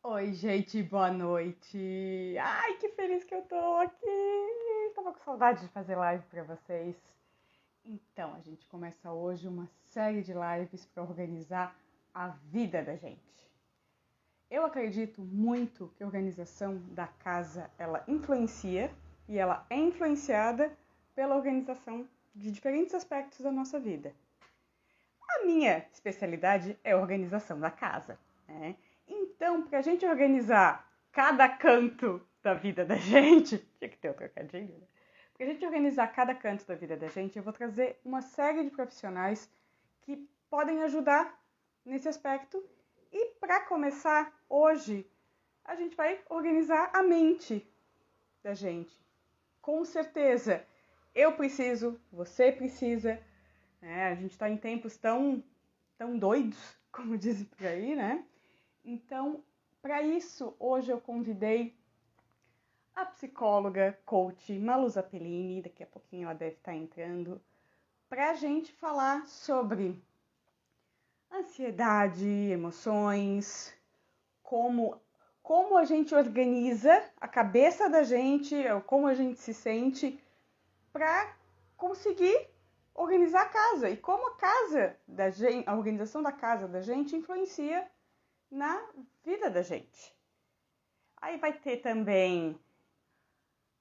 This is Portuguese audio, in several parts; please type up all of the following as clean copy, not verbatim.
Oi, gente, boa noite. Ai, que feliz que eu tô aqui. Tava com saudade de fazer live pra vocês. Então, a gente começa hoje uma série de lives para organizar a vida da gente. Eu acredito muito que a organização da casa, ela influencia e ela é influenciada pela organização de diferentes aspectos da nossa vida. A minha especialidade é a organização da casa, né? Então, para a gente organizar cada canto da vida da gente, tinha que ter um trocadilho, né? Para a gente organizar cada canto da vida da gente, eu vou trazer uma série de profissionais que podem ajudar nesse aspecto. E para começar, hoje, a gente vai organizar a mente da gente. Com certeza, eu preciso, você precisa, né? A gente está em tempos tão doidos, como dizem por aí, né? Então, para isso, hoje eu convidei a psicóloga, coach Malu Zappellini, daqui a pouquinho ela deve estar entrando, para a gente falar sobre ansiedade, emoções, como a gente organiza a cabeça da gente, como a gente se sente, para conseguir organizar a casa e como a casa da gente, a organização da casa da gente influencia na vida da gente. Aí vai ter também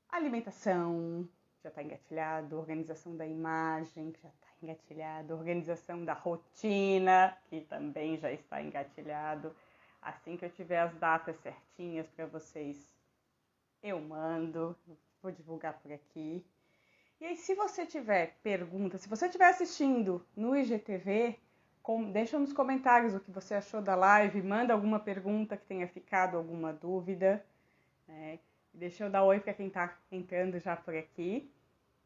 alimentação, já está engatilhado, organização da imagem, que já está engatilhado, organização da rotina, que também já está engatilhado. Assim que eu tiver as datas certinhas para vocês, eu mando, vou divulgar por aqui. E aí, se você tiver pergunta, se você estiver assistindo no IGTV, deixa nos comentários o que você achou da live, manda alguma pergunta que tenha ficado, alguma dúvida. Né? Deixa eu dar oi para quem está entrando já por aqui.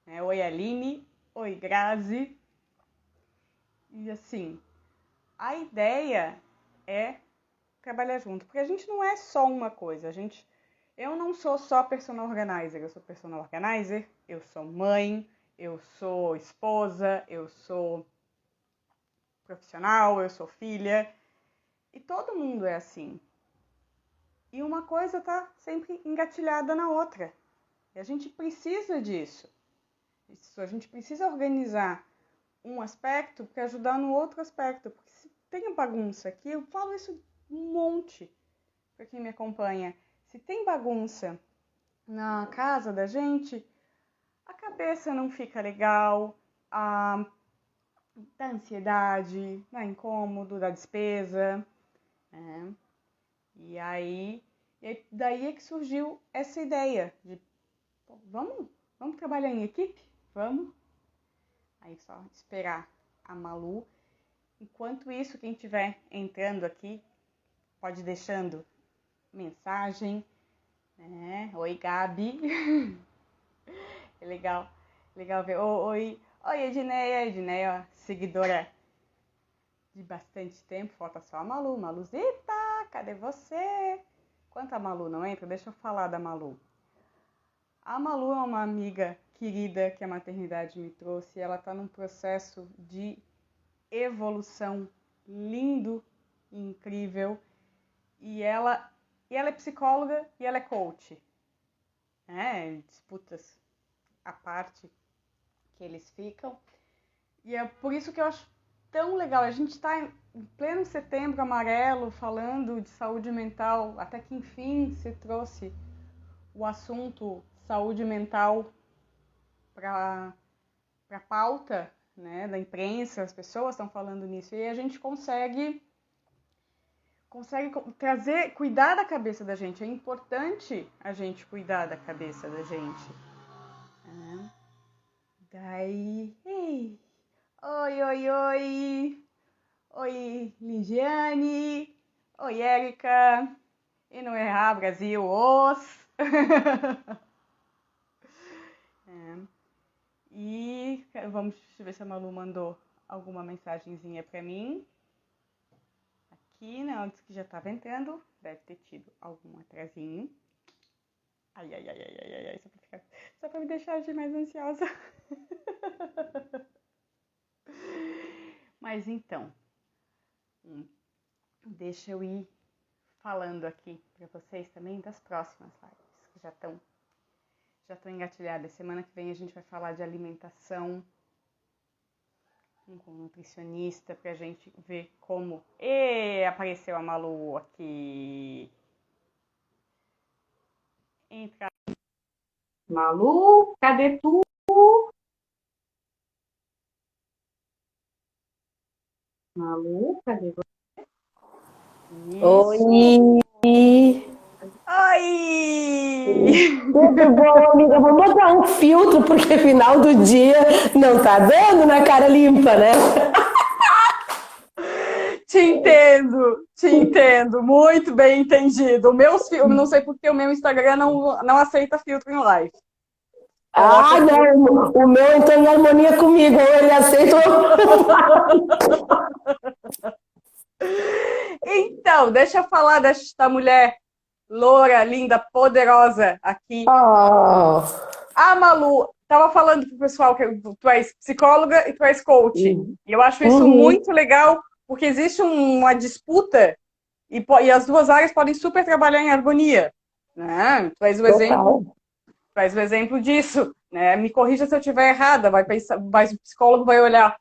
Né? Oi, Aline. Oi, Grazi. E assim, a ideia é trabalhar junto, porque a gente não é só uma coisa. Eu não sou só personal organizer, eu sou personal organizer, eu sou mãe, eu sou esposa, eu sou profissional, eu sou filha, e todo mundo é assim. E uma coisa tá sempre engatilhada na outra. E a gente precisa disso. A gente precisa organizar um aspecto para ajudar no outro aspecto. Porque se tem bagunça aqui, eu falo isso um monte para quem me acompanha. Se tem bagunça na casa da gente, a cabeça não fica legal, dá ansiedade, dá incômodo, dá despesa, né? E aí, daí é que surgiu essa ideia de vamos trabalhar em equipe? Vamos? Aí só esperar a Malu. Enquanto isso, quem estiver entrando aqui, pode ir deixando mensagem, né? Oi, Gabi. É legal ver. Oi, Edneia, seguidora de bastante tempo. Falta só a Malu. Maluzita, cadê você? Enquanto a Malu não entra, deixa eu falar da Malu. A Malu é uma amiga querida que a maternidade me trouxe. Ela está num processo de evolução lindo e incrível. E ela é psicóloga e ela é coach. Disputas à parte que eles ficam. E é por isso que eu acho tão legal. A gente está em pleno setembro amarelo falando de saúde mental. Até que enfim se trouxe o assunto saúde mental para a pauta, né, da imprensa. As pessoas estão falando nisso. E a gente consegue trazer, cuidar da cabeça da gente. É importante a gente cuidar da cabeça da gente. Daí, ei, oi. Oi, Ligiane. Oi, Érica. E não errar, Brasil, os. E deixa eu ver se a Malu mandou alguma mensagenzinha pra mim. Aqui, né, antes que já tava entrando, deve ter tido algum atrasinho. Ai, só pra me deixar de mais ansiosa. Mas então, deixa eu ir falando aqui para vocês também das próximas lives, que já estão engatilhadas. Semana que vem a gente vai falar de alimentação com um nutricionista pra gente ver como... apareceu a Malu aqui. Entra. Malu, cadê tu? Malu, cadê você? Oi! Oi! Tudo bom, amiga? Vou botar um filtro, porque final do dia não tá dando na cara limpa, né? Te entendo, muito bem entendido. Não sei porque o meu Instagram não aceita filtro em live. Ah, não, o meu então é em harmonia comigo, ou ele aceita Então, deixa eu falar desta mulher loura, linda, poderosa aqui. Oh. A Malu, tava falando pro pessoal que tu és psicóloga e tu és coach. E eu acho isso muito legal, porque existe uma disputa e as duas áreas podem super trabalhar em harmonia. Né? Tu és o exemplo disso. Né? Me corrija se eu estiver errada, mas o psicólogo vai olhar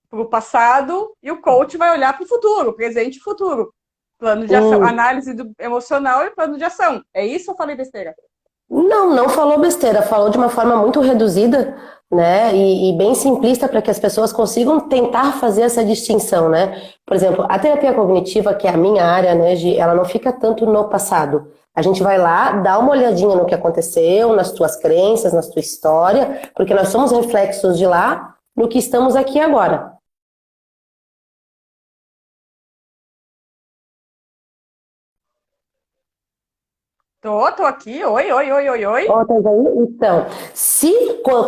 para o passado e o coach vai olhar para o futuro, presente e futuro. Plano de ação, análise emocional e plano de ação. É isso ou falei besteira? Não falou besteira, falou de uma forma muito reduzida, né, e bem simplista para que as pessoas consigam tentar fazer essa distinção, né? Por exemplo, a terapia cognitiva, que é a minha área, né, ela não fica tanto no passado. A gente vai lá, dá uma olhadinha no que aconteceu, nas tuas crenças, na tua história, porque nós somos reflexos de lá no que estamos aqui agora. Tô aqui. Oi. Outras aí? Então,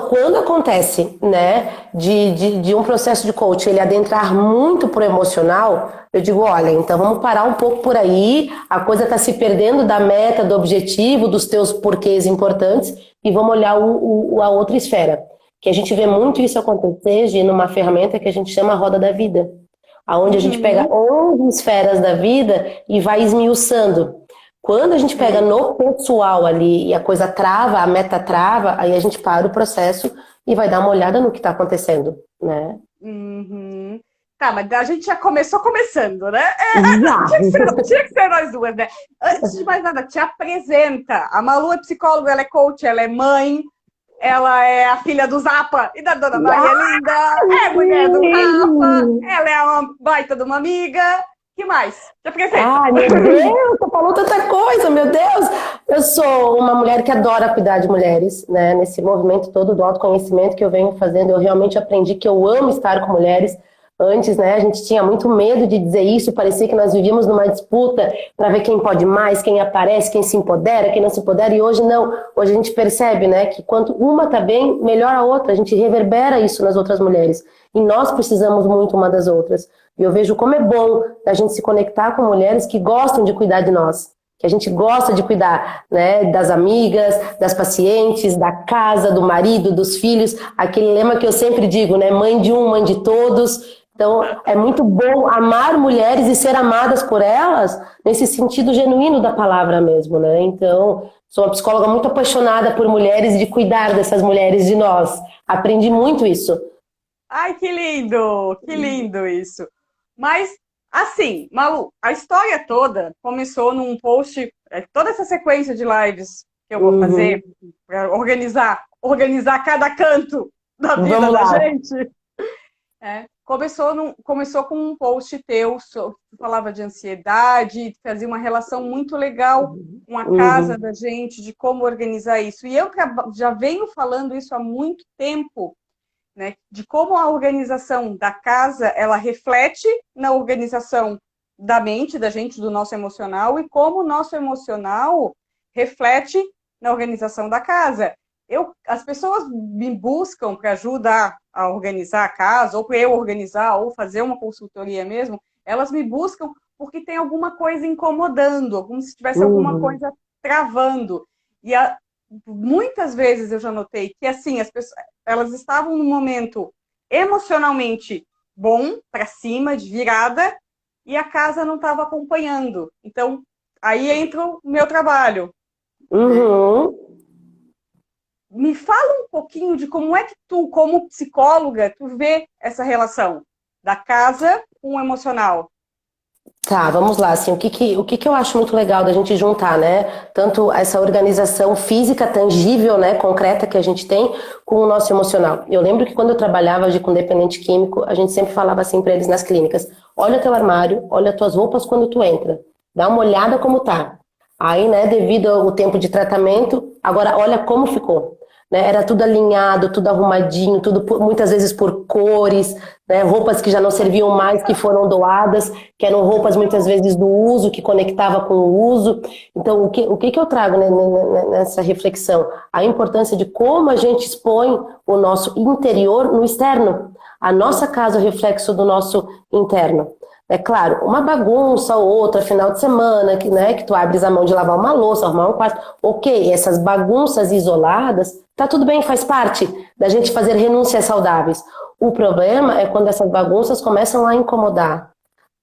quando acontece, né, de um processo de coaching ele adentrar muito pro emocional, eu digo, olha, então vamos parar um pouco por aí, a coisa está se perdendo da meta, do objetivo, dos teus porquês importantes, e vamos olhar a outra esfera. Que a gente vê muito isso acontecer, Gi, numa ferramenta que a gente chama Roda da Vida, aonde a gente pega 11 esferas da vida e vai esmiuçando. Quando a gente pega no pessoal ali e a coisa trava, a meta trava, aí a gente para o processo e vai dar uma olhada no que está acontecendo, né? Tá, mas a gente já começou começando, né? Já. Tinha que ser nós duas, né? Antes de mais nada, te apresenta. A Malu é psicóloga, ela é coach, ela é mãe, ela é a filha do Zapa e da Dona Maria Linda, é mulher do Rafa, ela é uma baita de uma amiga. Que mais? Te apresenta. Ai, meu Deus, você falou tanta coisa, meu Deus! Eu sou uma mulher que adora cuidar de mulheres, né? Nesse movimento todo do autoconhecimento que eu venho fazendo, eu realmente aprendi que eu amo estar com mulheres. Antes, né, a gente tinha muito medo de dizer isso, parecia que nós vivíamos numa disputa para ver quem pode mais, quem aparece, quem se empodera, quem não se empodera, e hoje não. Hoje a gente percebe, né, que quanto uma tá bem, melhor a outra, a gente reverbera isso nas outras mulheres. E nós precisamos muito uma das outras. E eu vejo como é bom a gente se conectar com mulheres que gostam de cuidar de nós, que a gente gosta de cuidar, né, das amigas, das pacientes, da casa, do marido, dos filhos, aquele lema que eu sempre digo, né, mãe de um, mãe de todos. Então, é muito bom amar mulheres e ser amadas por elas nesse sentido genuíno da palavra mesmo, né? Então, sou uma psicóloga muito apaixonada por mulheres e de cuidar dessas mulheres de nós. Aprendi muito isso. Ai, que lindo isso. Mas, assim, Malu, a história toda começou num post, toda essa sequência de lives que eu vou fazer para organizar cada canto da vida Vamos da lá. gente. Começou com um post teu, que falava de ansiedade, fazia uma relação muito legal com a casa da gente, de como organizar isso. E eu já venho falando isso há muito tempo, né, de como a organização da casa ela reflete na organização da mente da gente, do nosso emocional, e como o nosso emocional reflete na organização da casa. As pessoas me buscam para ajudar a organizar a casa, ou para eu organizar, ou fazer uma consultoria mesmo, elas me buscam porque tem alguma coisa incomodando, como se tivesse alguma coisa travando. E muitas vezes eu já notei que assim, as pessoas elas estavam num momento emocionalmente bom, para cima, de virada, e a casa não estava acompanhando. Então, aí entra o meu trabalho. Uhum. Me fala um pouquinho de como é que tu, como psicóloga, tu vê essa relação da casa com o emocional. Tá, vamos lá, assim, o que que eu acho muito legal da gente juntar, né? Tanto essa organização física, tangível, né, concreta que a gente tem, com o nosso emocional. Eu lembro que quando eu trabalhava com dependente químico, a gente sempre falava assim para eles nas clínicas: olha teu armário, olha tuas roupas quando tu entra, dá uma olhada como tá. Aí, né, devido ao tempo de tratamento, agora olha como ficou. Né? Era tudo alinhado, tudo arrumadinho, muitas vezes por cores, né? Roupas que já não serviam mais, que foram doadas, que eram roupas muitas vezes do uso, que conectava com o uso. Então, o que eu trago, né, nessa reflexão? A importância de como a gente expõe o nosso interior no externo. A nossa casa é o reflexo do nosso interno. É claro, uma bagunça ou outra, final de semana, que tu abres a mão de lavar uma louça, arrumar um quarto. Ok, essas bagunças isoladas, tá tudo bem, faz parte da gente fazer renúncias saudáveis. O problema é quando essas bagunças começam a incomodar,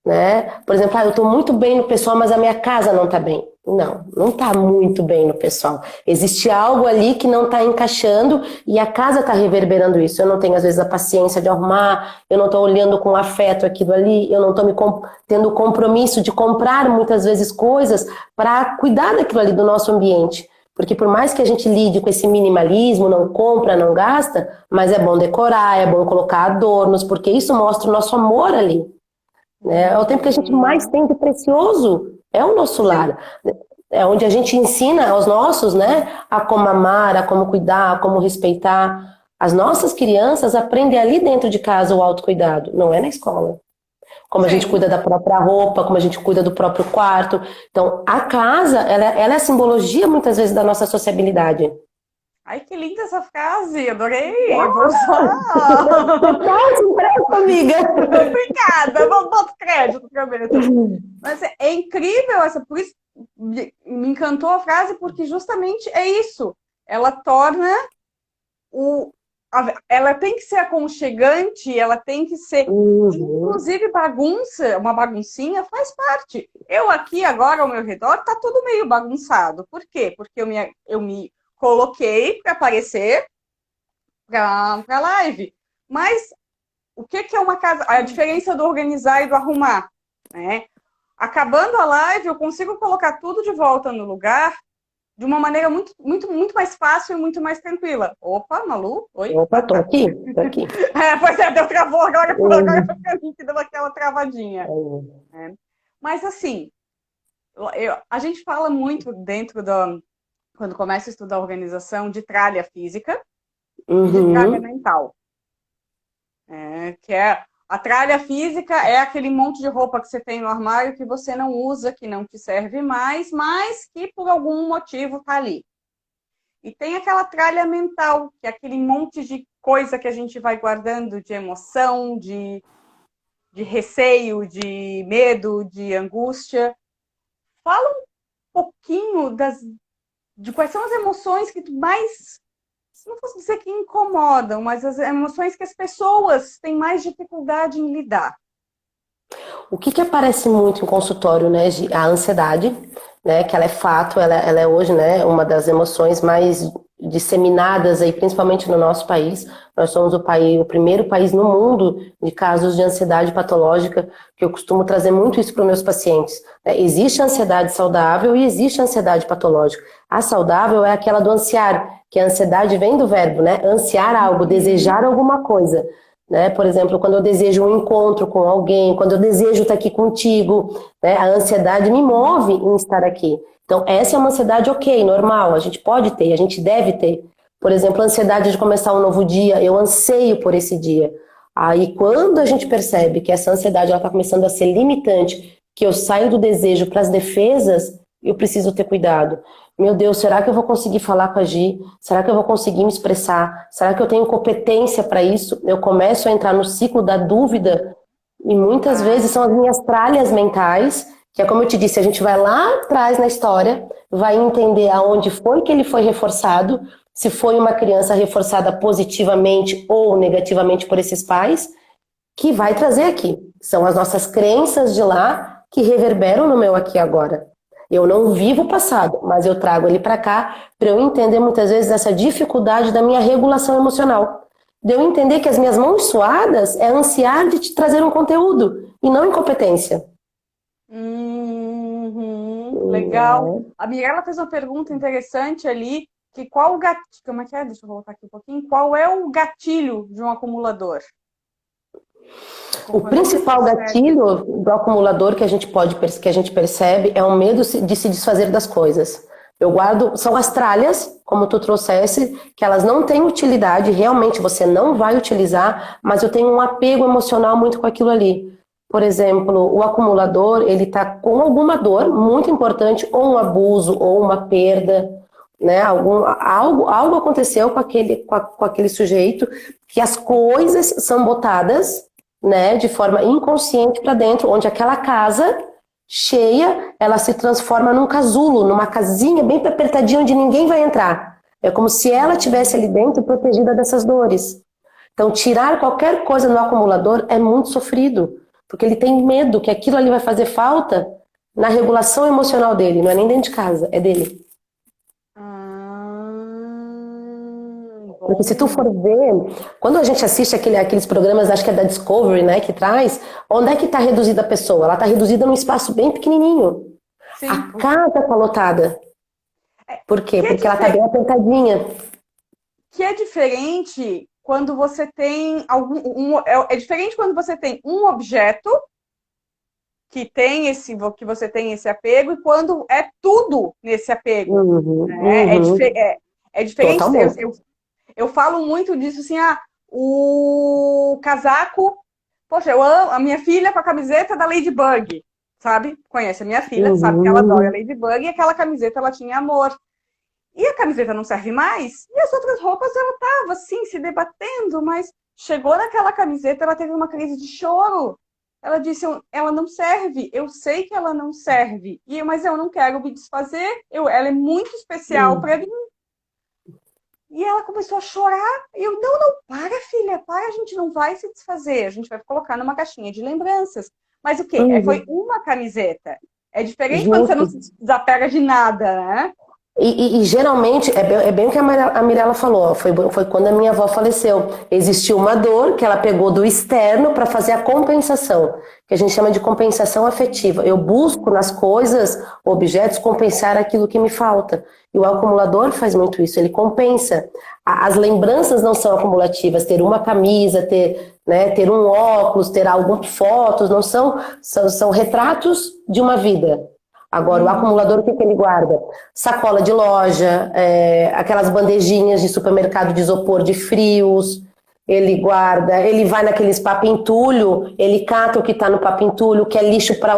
né? Por exemplo, eu estou muito bem no pessoal, mas a minha casa não está bem. Não, não está muito bem no pessoal. Existe algo ali que não está encaixando e a casa está reverberando isso. Eu não tenho, às vezes, a paciência de arrumar, eu não estou olhando com afeto aquilo ali, eu não estou tendo o compromisso de comprar muitas vezes coisas para cuidar daquilo ali do nosso ambiente. Porque por mais que a gente lide com esse minimalismo, não compra, não gasta, mas é bom decorar, é bom colocar adornos, porque isso mostra o nosso amor ali. É o tempo que a gente mais tem de precioso, é o nosso lar. É onde a gente ensina aos nossos, né, a como amar, a como cuidar, a como respeitar. As nossas crianças aprendem ali dentro de casa o autocuidado, não é na escola. Como a gente cuida da própria roupa, como a gente cuida do próprio quarto. Então, a casa, ela é a simbologia, muitas vezes, da nossa sociabilidade. Ai, que linda essa frase, adorei. Vou usar. Faz impresso, amiga. Obrigada, vou botar crédito pra mim. Mas é incrível essa, por isso me encantou a frase, porque justamente é isso. Ela torna ela tem que ser aconchegante, ela tem que ser, inclusive bagunça, uma baguncinha faz parte. Eu aqui agora ao meu redor tá tudo meio bagunçado. Por quê? Porque eu me coloquei para aparecer para live. Mas o que é uma casa? A diferença do organizar e do arrumar, né? Acabando a live, eu consigo colocar tudo de volta no lugar de uma maneira muito, muito, muito mais fácil e muito mais tranquila. Opa, Malu? Oi? Opa, tô aqui. Pois é, deu travou agora foi pra mim que deu aquela travadinha. Mas assim, a gente fala muito dentro quando começa a estudar organização, de tralha física e de tralha mental. Que é a tralha física é aquele monte de roupa que você tem no armário que você não usa, que não te serve mais, mas que por algum motivo está ali. E tem aquela tralha mental, que é aquele monte de coisa que a gente vai guardando de emoção, de receio, de medo, de angústia. Fala um pouquinho de quais são as emoções que tu mais, não posso dizer que incomodam, mas as emoções que as pessoas têm mais dificuldade em lidar. O que aparece muito em consultório, né, a ansiedade, né, que ela é fato, ela é hoje, né, uma das emoções mais disseminadas aí, principalmente no nosso país. Nós somos o primeiro país no mundo de casos de ansiedade patológica, que eu costumo trazer muito isso para os meus pacientes. Existe a ansiedade saudável e existe a ansiedade patológica. A saudável é aquela do ansiar, que a ansiedade vem do verbo, né, ansiar algo, desejar alguma coisa. Né? Por exemplo, quando eu desejo um encontro com alguém, quando eu desejo estar aqui contigo, né? A ansiedade me move em estar aqui. Então, essa é uma ansiedade ok, normal, a gente pode ter, a gente deve ter. Por exemplo, a ansiedade de começar um novo dia, eu anseio por esse dia. Aí, quando a gente percebe que essa ansiedade está começando a ser limitante, que eu saio do desejo para as defesas, eu preciso ter cuidado. Meu Deus, será que eu vou conseguir falar com a Gi? Será que eu vou conseguir me expressar? Será que eu tenho competência para isso? Eu começo a entrar no ciclo da dúvida e muitas vezes são as minhas tralhas mentais, que é como eu te disse, a gente vai lá atrás na história, vai entender aonde foi que ele foi reforçado, se foi uma criança reforçada positivamente ou negativamente por esses pais, que vai trazer aqui. São as nossas crenças de lá que reverberam no meu aqui e agora. Eu não vivo o passado, mas eu trago ele para cá para eu entender muitas vezes essa dificuldade da minha regulação emocional. De eu entender que as minhas mãos suadas é ansiar de te trazer um conteúdo e não incompetência. Legal. A Mirella fez uma pergunta interessante ali, que qual o gatilho, como é que é? Deixa eu voltar aqui um pouquinho. Qual é o gatilho de um acumulador? O principal gatilho do acumulador que a gente percebe é o medo de se desfazer das coisas. Eu guardo, são as tralhas, como tu trouxesse, que elas não têm utilidade, realmente você não vai utilizar, mas eu tenho um apego emocional muito com aquilo ali. Por exemplo, o acumulador, ele está com alguma dor muito importante, ou um abuso, ou uma perda, né? Algo aconteceu com aquele sujeito, que as coisas são botadas, né, de forma inconsciente para dentro, onde aquela casa cheia, ela se transforma num casulo, numa casinha bem apertadinha onde ninguém vai entrar. É como se ela estivesse ali dentro protegida dessas dores. Então, tirar qualquer coisa no acumulador é muito sofrido, porque ele tem medo que aquilo ali vai fazer falta na regulação emocional dele, não é nem dentro de casa, é dele. Porque se tu for ver, quando a gente assiste aqueles programas, acho que é da Discovery, né, que traz, onde é que está reduzida a pessoa? Ela está reduzida num espaço bem pequenininho. Sim. A casa está lotada. Por quê? Porque ela está bem apertadinha. Que é diferente quando você tem é diferente quando você tem um objeto que você tem esse apego e quando é tudo nesse apego. Né? É diferente. Eu falo muito disso, assim, o casaco... Poxa, eu amo a minha filha com a camiseta da Ladybug, sabe? Conhece a minha filha, sabe que ela adora a Ladybug, e aquela camiseta, ela tinha amor. E a camiseta não serve mais, e as outras roupas, ela tava, assim, se debatendo, mas chegou naquela camiseta, ela teve uma crise de choro. Ela disse, ela não serve, eu sei que ela não serve, mas eu não quero me desfazer, ela é muito especial para mim. E ela começou a chorar. E eu, não, para, filha, para, a gente não vai se desfazer. A gente vai colocar numa caixinha de lembranças. Mas o quê? Foi uma camiseta. É diferente quando você não se desapega de nada, né? E geralmente, é bem o que a Mirella falou, foi quando a minha avó faleceu. Existiu uma dor que ela pegou do externo para fazer a compensação, que a gente chama de compensação afetiva. Eu busco nas coisas, objetos, compensar aquilo que me falta. E o acumulador faz muito isso, ele compensa. As lembranças não são acumulativas, ter uma camisa, ter um óculos, ter algumas fotos, não são retratos de uma vida. Agora, o acumulador, o que ele guarda? Sacola de loja, aquelas bandejinhas de supermercado de isopor de frios, ele guarda, ele vai naqueles papo-entulho, ele cata o que está no papo-entulho, o que é lixo para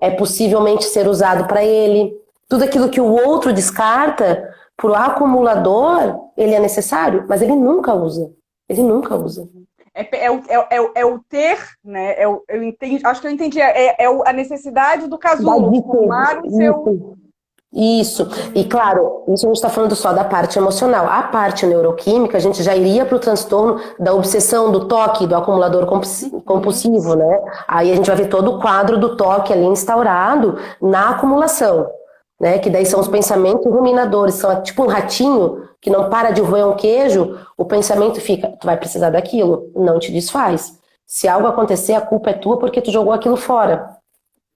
é possivelmente ser usado para ele. Tudo aquilo que o outro descarta, para o acumulador, ele é necessário, mas ele nunca usa. Ele nunca usa. É o ter, né? Acho que eu entendi. A necessidade do casulo. Formar o seu... Isso. E claro, isso a gente está falando só da parte emocional. A parte neuroquímica, a gente já iria para o transtorno da obsessão, do toque, do acumulador compulsivo, né? Aí a gente vai ver todo o quadro do toque ali instaurado na acumulação, né? Que daí são os pensamentos ruminadores, são tipo um ratinho que não para de roer um queijo, o pensamento fica, tu vai precisar daquilo, não te desfaz. Se algo acontecer, a culpa é tua porque tu jogou aquilo fora.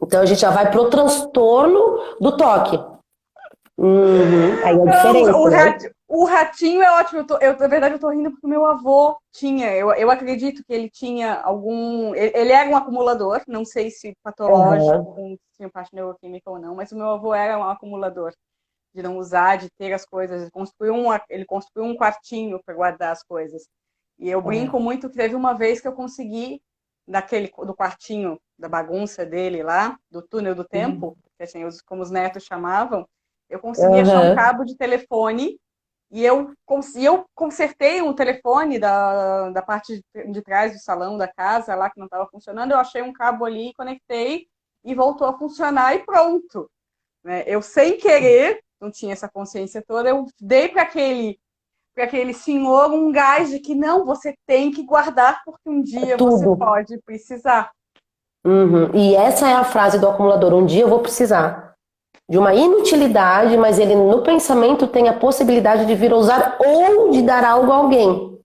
Então a gente já vai pro transtorno do toque. Aí é diferente. O ratinho é ótimo. Na verdade, eu tô rindo porque o meu avô tinha. Eu acredito que ele tinha algum... Ele era um acumulador, não sei se patológico, tinha parte neuroquímica ou não, mas o meu avô era um acumulador. De não usar, de ter as coisas. Ele construiu um quartinho para guardar as coisas. E eu brinco muito que teve uma vez que eu consegui, do quartinho, da bagunça dele lá, do túnel do tempo, que assim, como os netos chamavam, eu consegui achar um cabo de telefone e eu consertei um telefone da parte de trás do salão da casa, lá que não estava funcionando, eu achei um cabo ali, conectei e voltou a funcionar e pronto. Né? Eu, sem querer, não tinha essa consciência toda, eu dei para aquele senhor um gás de que não, você tem que guardar porque um dia você pode precisar. E essa é a frase do acumulador, um dia eu vou precisar. de uma inutilidade, mas ele no pensamento tem a possibilidade de vir a usar ou de dar algo a alguém.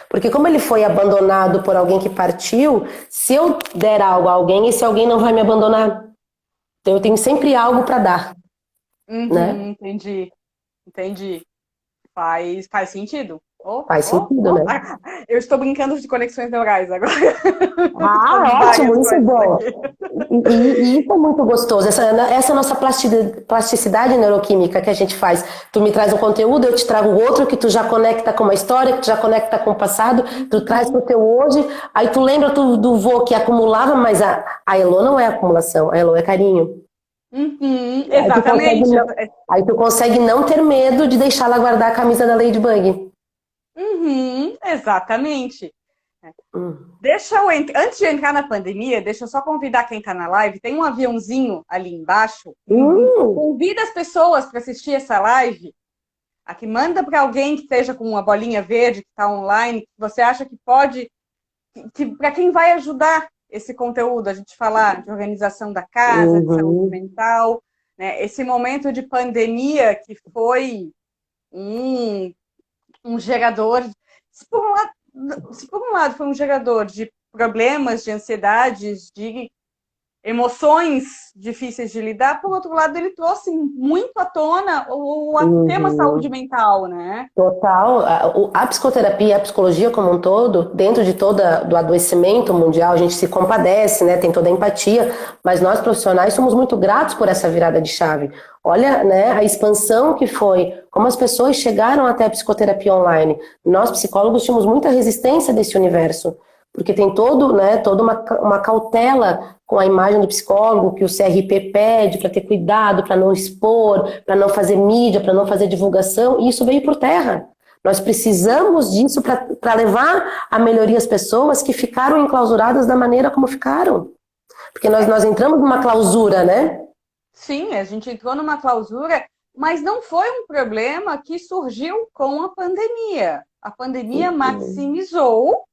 Porque como ele foi abandonado por alguém que partiu, se eu der algo a alguém, esse alguém não vai me abandonar. Então eu tenho sempre algo para dar, né? Entendi. Faz sentido. Faz sentido, né? Eu estou brincando de conexões neurais agora. Ótimo, isso é bom. E isso é muito gostoso. Essa nossa plasticidade neuroquímica que a gente faz. Tu me traz um conteúdo, eu te trago outro que tu já conecta com uma história, que tu já conecta com o passado, tu traz pro teu hoje, aí tu lembra do vô que acumulava, mas a Elo não é acumulação, a Elo é carinho. Exatamente. Aí tu consegue não ter medo de deixar ela guardar a camisa da Ladybug. Exatamente. Antes de entrar na pandemia, deixa eu só convidar quem está na live. Tem um aviãozinho ali embaixo. Convida as pessoas para assistir essa live. Aqui manda para alguém que esteja com uma bolinha verde, que está online, que você acha que pode, para quem vai ajudar esse conteúdo, a gente falar de organização da casa, de saúde mental, né? Esse momento de pandemia que foi um gerador. Se por um lado foi um gerador de problemas, de ansiedades, de emoções difíceis de lidar, por outro lado ele trouxe muito à tona o tema saúde mental, né? Total. A psicoterapia, a psicologia como um todo, dentro de todo do adoecimento mundial, a gente se compadece, né? Tem toda a empatia, mas nós profissionais somos muito gratos por essa virada de chave. Olha, né, a expansão que foi, como as pessoas chegaram até a psicoterapia online. Nós, psicólogos, tínhamos muita resistência desse universo, porque tem toda uma cautela com a imagem do psicólogo, que o CRP pede para ter cuidado, para não expor, para não fazer mídia, para não fazer divulgação, e isso veio por terra. Nós precisamos disso para levar a melhoria as pessoas que ficaram enclausuradas da maneira como ficaram. Porque nós entramos numa clausura, né? Sim, a gente entrou numa clausura, mas não foi um problema que surgiu com a pandemia. A pandemia maximizou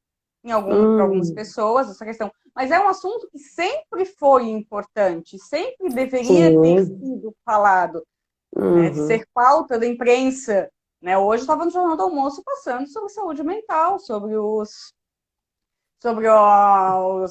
para algumas pessoas essa questão. Mas é um assunto que sempre foi importante, sempre deveria ter sido falado, né, ser pauta da imprensa. Né? Hoje eu estava no Jornal do Almoço passando sobre saúde mental, sobre os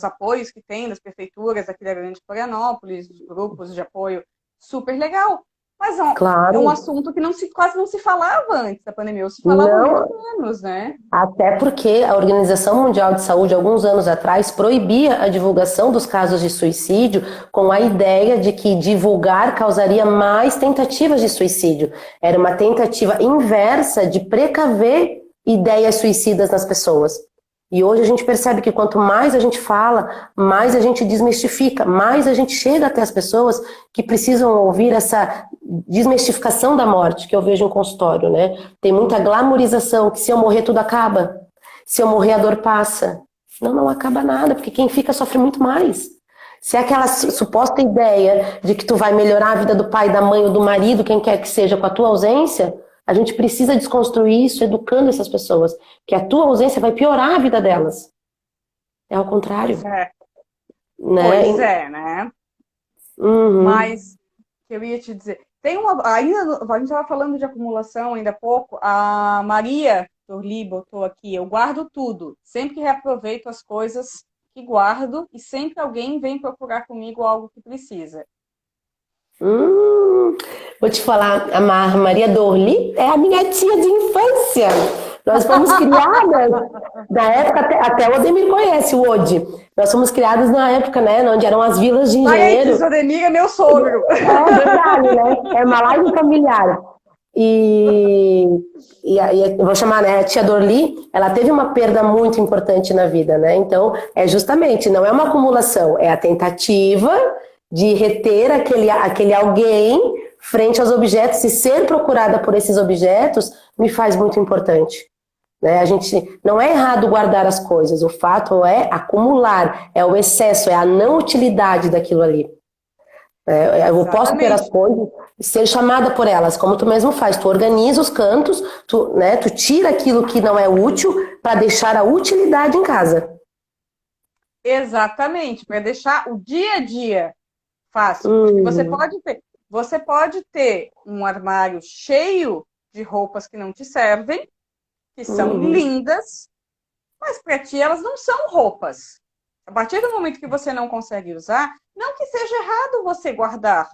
apoios que tem das prefeituras aqui da Grande Florianópolis, grupos de apoio, super legal. Mas é um assunto que quase não se falava antes da pandemia, ou se falava muito menos, né? Até porque a Organização Mundial de Saúde, alguns anos atrás, proibia a divulgação dos casos de suicídio com a ideia de que divulgar causaria mais tentativas de suicídio. Era uma tentativa inversa de precaver ideias suicidas nas pessoas. E hoje a gente percebe que quanto mais a gente fala, mais a gente desmistifica, mais a gente chega até as pessoas que precisam ouvir essa desmistificação da morte, que eu vejo em consultório, né? Tem muita glamorização, que se eu morrer tudo acaba, se eu morrer a dor passa. Não acaba nada, porque quem fica sofre muito mais. Se é aquela suposta ideia de que tu vai melhorar a vida do pai, da mãe ou do marido, quem quer que seja, com a tua ausência, a gente precisa desconstruir isso, educando essas pessoas, que a tua ausência vai piorar a vida delas. É ao contrário. Pois é, né? Mas, que eu ia te dizer, ainda a gente estava falando de acumulação ainda há pouco, a Maria Torli botou aqui, eu guardo tudo, sempre reaproveito as coisas que guardo e sempre alguém vem procurar comigo algo que precisa. Vou te falar, a Maria Dorli é a minha tia de infância. Nós fomos criadas na época, até o Odemir conhece o Odi. Nós fomos criadas na época, né, onde eram as vilas de engenheiro. Mas o Odemir é meu sogro. É verdade, né? É uma live familiar. E eu vou chamar, né, a tia Dorli, ela teve uma perda muito importante na vida, né? Então, justamente, não é uma acumulação, é a tentativa de reter aquele alguém frente aos objetos e ser procurada por esses objetos me faz muito importante. Né? A gente não é errado guardar as coisas, o fato é acumular, é o excesso, é a não utilidade daquilo ali. Eu posso ter as coisas e ser chamada por elas, como tu mesmo faz, tu organiza os cantos, tu tira aquilo que não é útil para deixar a utilidade em casa. Exatamente, para deixar o dia a dia fácil. Porque você pode ter. você pode ter um armário cheio de roupas que não te servem, que são lindas, mas para ti elas não são roupas. A partir do momento que você não consegue usar, não que seja errado você guardar,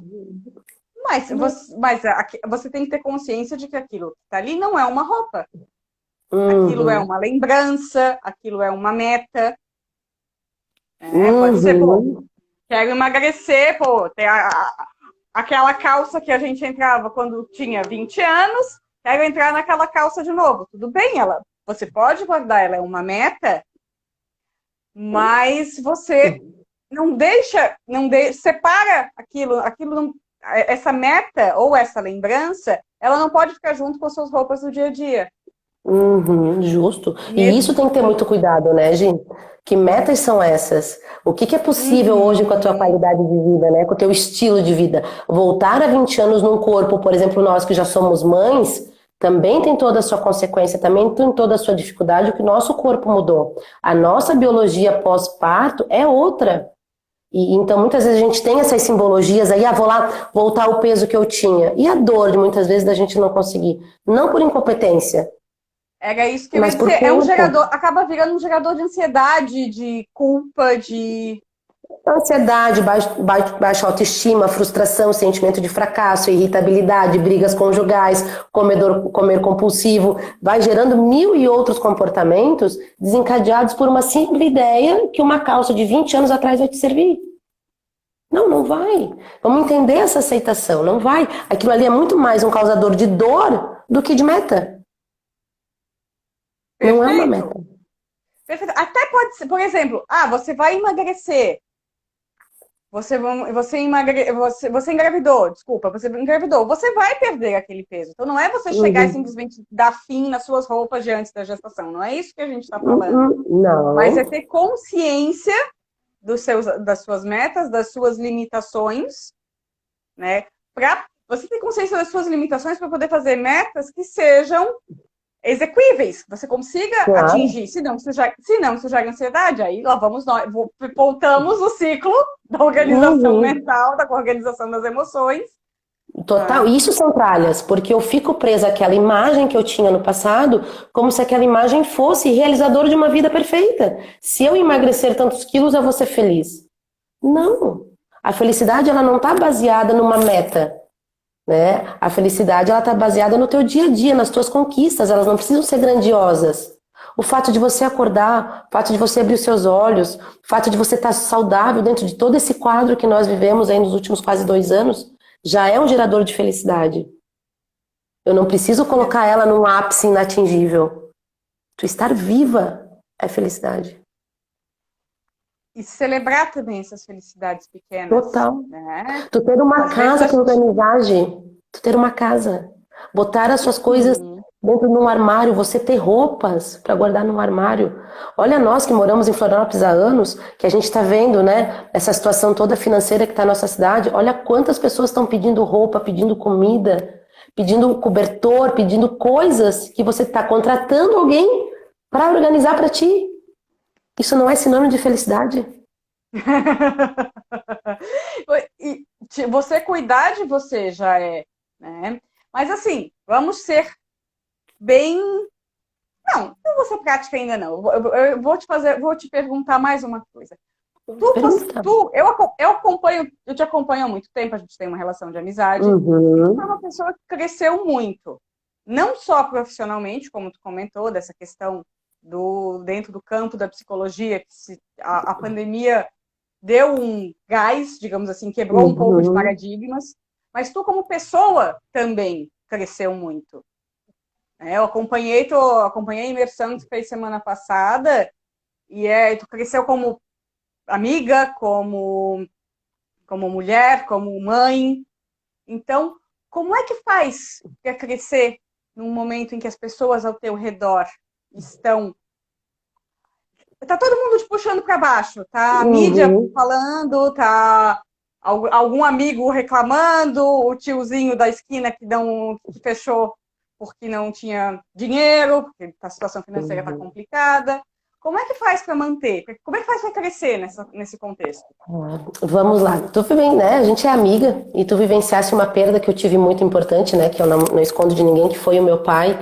mas você tem que ter consciência de que aquilo que está ali não é uma roupa. Aquilo é uma lembrança, aquilo é uma meta. Pode ser, pô, quero emagrecer, pô, tem aquela calça que a gente entrava quando tinha 20 anos, quero entrar naquela calça de novo. Tudo bem, você pode guardar, ela é uma meta, mas você separa aquilo não, essa meta ou essa lembrança, ela não pode ficar junto com as suas roupas do dia a dia. Justo. E isso tem que ter muito cuidado, né, Gi? Que metas são essas? O que é possível hoje com a tua qualidade de vida, né? Com o teu estilo de vida? Voltar a 20 anos num corpo, por exemplo, nós que já somos mães, também tem toda a sua consequência, também tem toda a sua dificuldade, o que nosso corpo mudou. A nossa biologia pós-parto é outra. E então, muitas vezes a gente tem essas simbologias aí, vou lá voltar ao peso que eu tinha. E a dor, de muitas vezes, da gente não conseguir. Não por incompetência. Era isso que eu ia dizer. É um gerador, acaba virando um gerador de ansiedade, de culpa, de... Ansiedade, baixa autoestima, frustração, sentimento de fracasso, irritabilidade, brigas conjugais, comer compulsivo, vai gerando mil e outros comportamentos desencadeados por uma simples ideia que uma calça de 20 anos atrás vai te servir. Não vai. Vamos entender essa aceitação, não vai. Aquilo ali é muito mais um causador de dor do que de meta. Perfeito. Não é uma meta. Perfeito. Até pode ser, por exemplo, você vai emagrecer. Você engravidou, desculpa, você engravidou. Você vai perder aquele peso. Então não é você chegar e simplesmente dar fim nas suas roupas de antes da gestação. Não é isso que a gente está falando. Não. Mas é ter consciência das suas metas, das suas limitações, né? Para você ter consciência das suas limitações para poder fazer metas que sejam execuíveis, que você consiga atingir. Se não, isso gera ansiedade, aí lá vamos nós, voltamos o ciclo da organização mental, da organização das emoções. Total, isso são tralhas, porque eu fico presa àquela imagem que eu tinha no passado, como se aquela imagem fosse realizadora de uma vida perfeita. Se eu emagrecer tantos quilos, eu vou ser feliz. Não. A felicidade, ela não está baseada numa meta, né? A felicidade, ela está baseada no teu dia a dia, nas tuas conquistas, elas não precisam ser grandiosas. O fato de você acordar, o fato de você abrir os seus olhos, o fato de você estar saudável dentro de todo esse quadro que nós vivemos aí nos últimos quase 2 anos, já é um gerador de felicidade. Eu não preciso colocar ela num ápice inatingível. Tu estar viva é felicidade. E celebrar também essas felicidades pequenas. Total. Né? Tu ter uma casa para organizar, Gi. Tu ter uma casa. Botar as suas coisas dentro de um armário. Você ter roupas para guardar num armário. Olha nós que moramos em Florianópolis há anos, que a gente está vendo, né, essa situação toda financeira que está na nossa cidade. Olha quantas pessoas estão pedindo roupa, pedindo comida, pedindo cobertor, pedindo coisas que você está contratando alguém para organizar para ti. Isso não é sinônimo de felicidade? E você cuidar de você já é, né? Mas assim, vamos ser bem... Não vou ser prática ainda não. Eu vou te perguntar mais uma coisa. Eu te acompanho há muito tempo, a gente tem uma relação de amizade. Você é uma pessoa que cresceu muito. Não só profissionalmente, como tu comentou, dessa questão dentro do campo da psicologia, que a pandemia deu um gás, digamos assim, quebrou um pouco de paradigmas, mas tu como pessoa também cresceu muito. Eu acompanhei a imersão que tu fez semana passada, e tu cresceu como amiga, como mulher, como mãe. Então, como é que faz para crescer num momento em que as pessoas ao teu redor estão... Tá todo mundo te puxando para baixo, tá? A mídia falando, tá algum amigo reclamando, o tiozinho da esquina que fechou porque não tinha dinheiro, porque a situação financeira tá complicada. Como é que faz para manter? Como é que faz para crescer nesse contexto? Vamos lá. Tu né? A gente é amiga e tu vivenciaste uma perda que eu tive muito importante, né? Que eu não escondo de ninguém, que foi o meu pai.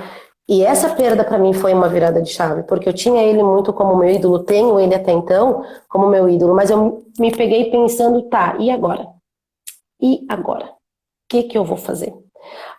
E essa perda para mim foi uma virada de chave, porque eu tinha ele muito como meu ídolo, tenho ele até então como meu ídolo, mas eu me peguei pensando, tá, e agora? E agora? O que que eu vou fazer?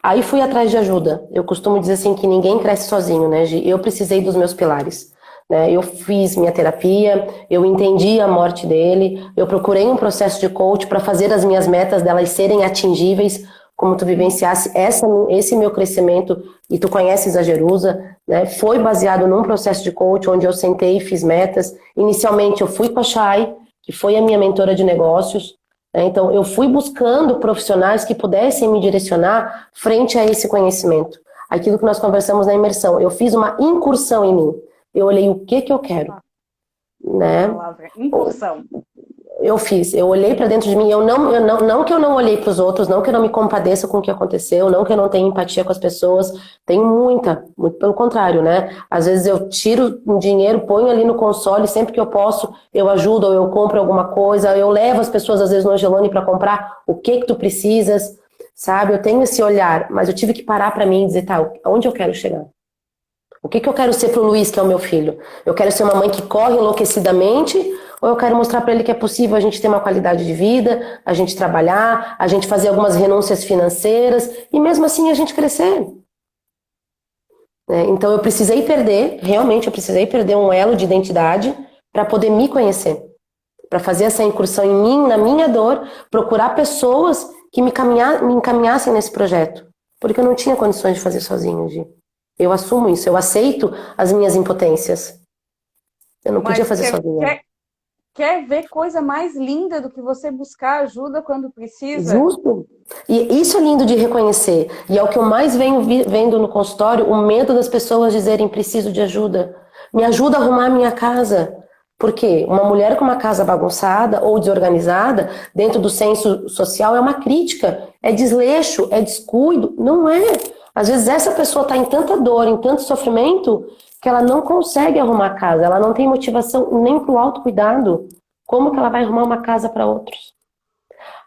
Aí fui atrás de ajuda. Eu costumo dizer assim que ninguém cresce sozinho, né, Gi? Eu precisei dos meus pilares. Né? Eu fiz minha terapia, eu entendi a morte dele, eu procurei um processo de coach para fazer as minhas metas delas serem atingíveis, como tu vivenciasse esse meu crescimento, e tu conheces a Jerusa, né? Foi baseado num processo de coach onde eu sentei e fiz metas. Inicialmente eu fui com a Chay, que foi a minha mentora de negócios, né? Então eu fui buscando profissionais que pudessem me direcionar frente a esse conhecimento. Aquilo que nós conversamos na imersão, eu fiz uma incursão em mim. Eu olhei o que eu quero, né? Palavra, incursão. Eu olhei para dentro de mim, não que eu não olhei para os outros, não que eu não me compadeça com o que aconteceu, não que eu não tenha empatia com as pessoas, tenho muito pelo contrário, né? Às vezes eu tiro um dinheiro, ponho ali no console, sempre que eu posso, eu ajudo, ou eu compro alguma coisa, eu levo as pessoas às vezes no Angelone para comprar o que tu precisas, sabe? Eu tenho esse olhar, mas eu tive que parar para mim e dizer, tá, onde eu quero chegar? O que eu quero ser pro Luiz, que é o meu filho? Eu quero ser uma mãe que corre enlouquecidamente, ou eu quero mostrar para ele que é possível a gente ter uma qualidade de vida, a gente trabalhar, a gente fazer algumas renúncias financeiras e mesmo assim a gente crescer. Então eu precisei perder, realmente eu precisei perder um elo de identidade para poder me conhecer, para fazer essa incursão em mim, na minha dor, procurar pessoas que me encaminhassem nesse projeto, porque eu não tinha condições de fazer sozinho, Gi. Eu assumo isso, eu aceito as minhas impotências. Eu não podia fazer sozinha. Quer ver coisa mais linda do que você buscar ajuda quando precisa? Justo. E isso é lindo de reconhecer. E é o que eu mais venho vendo no consultório, o medo das pessoas dizerem preciso de ajuda. Me ajuda a arrumar a minha casa. Por quê? Uma mulher com uma casa bagunçada ou desorganizada, dentro do senso social, é uma crítica, é desleixo, é descuido. Não é. Às vezes essa pessoa está em tanta dor, em tanto sofrimento, que ela não consegue arrumar a casa, ela não tem motivação nem para o autocuidado. Como que ela vai arrumar uma casa para outros?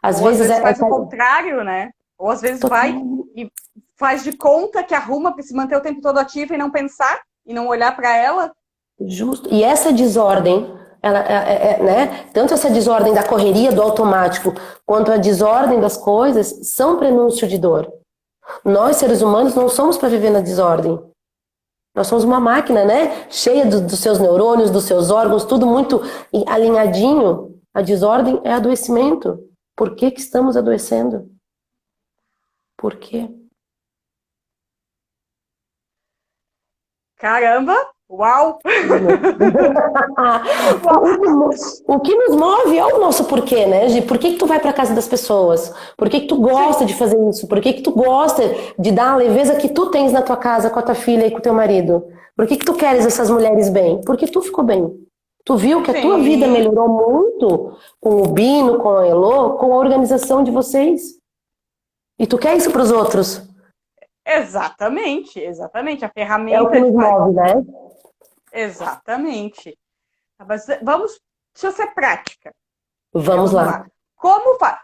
Às vezes faz o contrário, né? Ou às vezes vai e faz de conta que arruma para se manter o tempo todo ativa e não pensar e não olhar para ela. Justo. E essa desordem, né? Tanto essa desordem da correria, do automático, quanto a desordem das coisas, são prenúncio de dor. Nós, seres humanos, não somos para viver na desordem. Nós somos uma máquina, né? Cheia dos seus neurônios, dos seus órgãos, tudo muito alinhadinho. A desordem é adoecimento. Por que que estamos adoecendo? Por quê? Caramba! Uau! O que nos move é o nosso porquê, né, Gi? Por que que tu vai para casa das pessoas? Por que que tu gosta de fazer isso? Por que que tu gosta de dar a leveza que tu tens na tua casa com a tua filha e com o teu marido? Por que que tu queres essas mulheres bem? Porque tu ficou bem. Tu viu que a tua vida melhorou muito com o Bino, com a Elô, com a organização de vocês. E tu quer isso para os outros? Exatamente. A ferramenta é o que nos move, né? Exatamente. Mas deixa eu ser prática. Vamos lá. Como faz?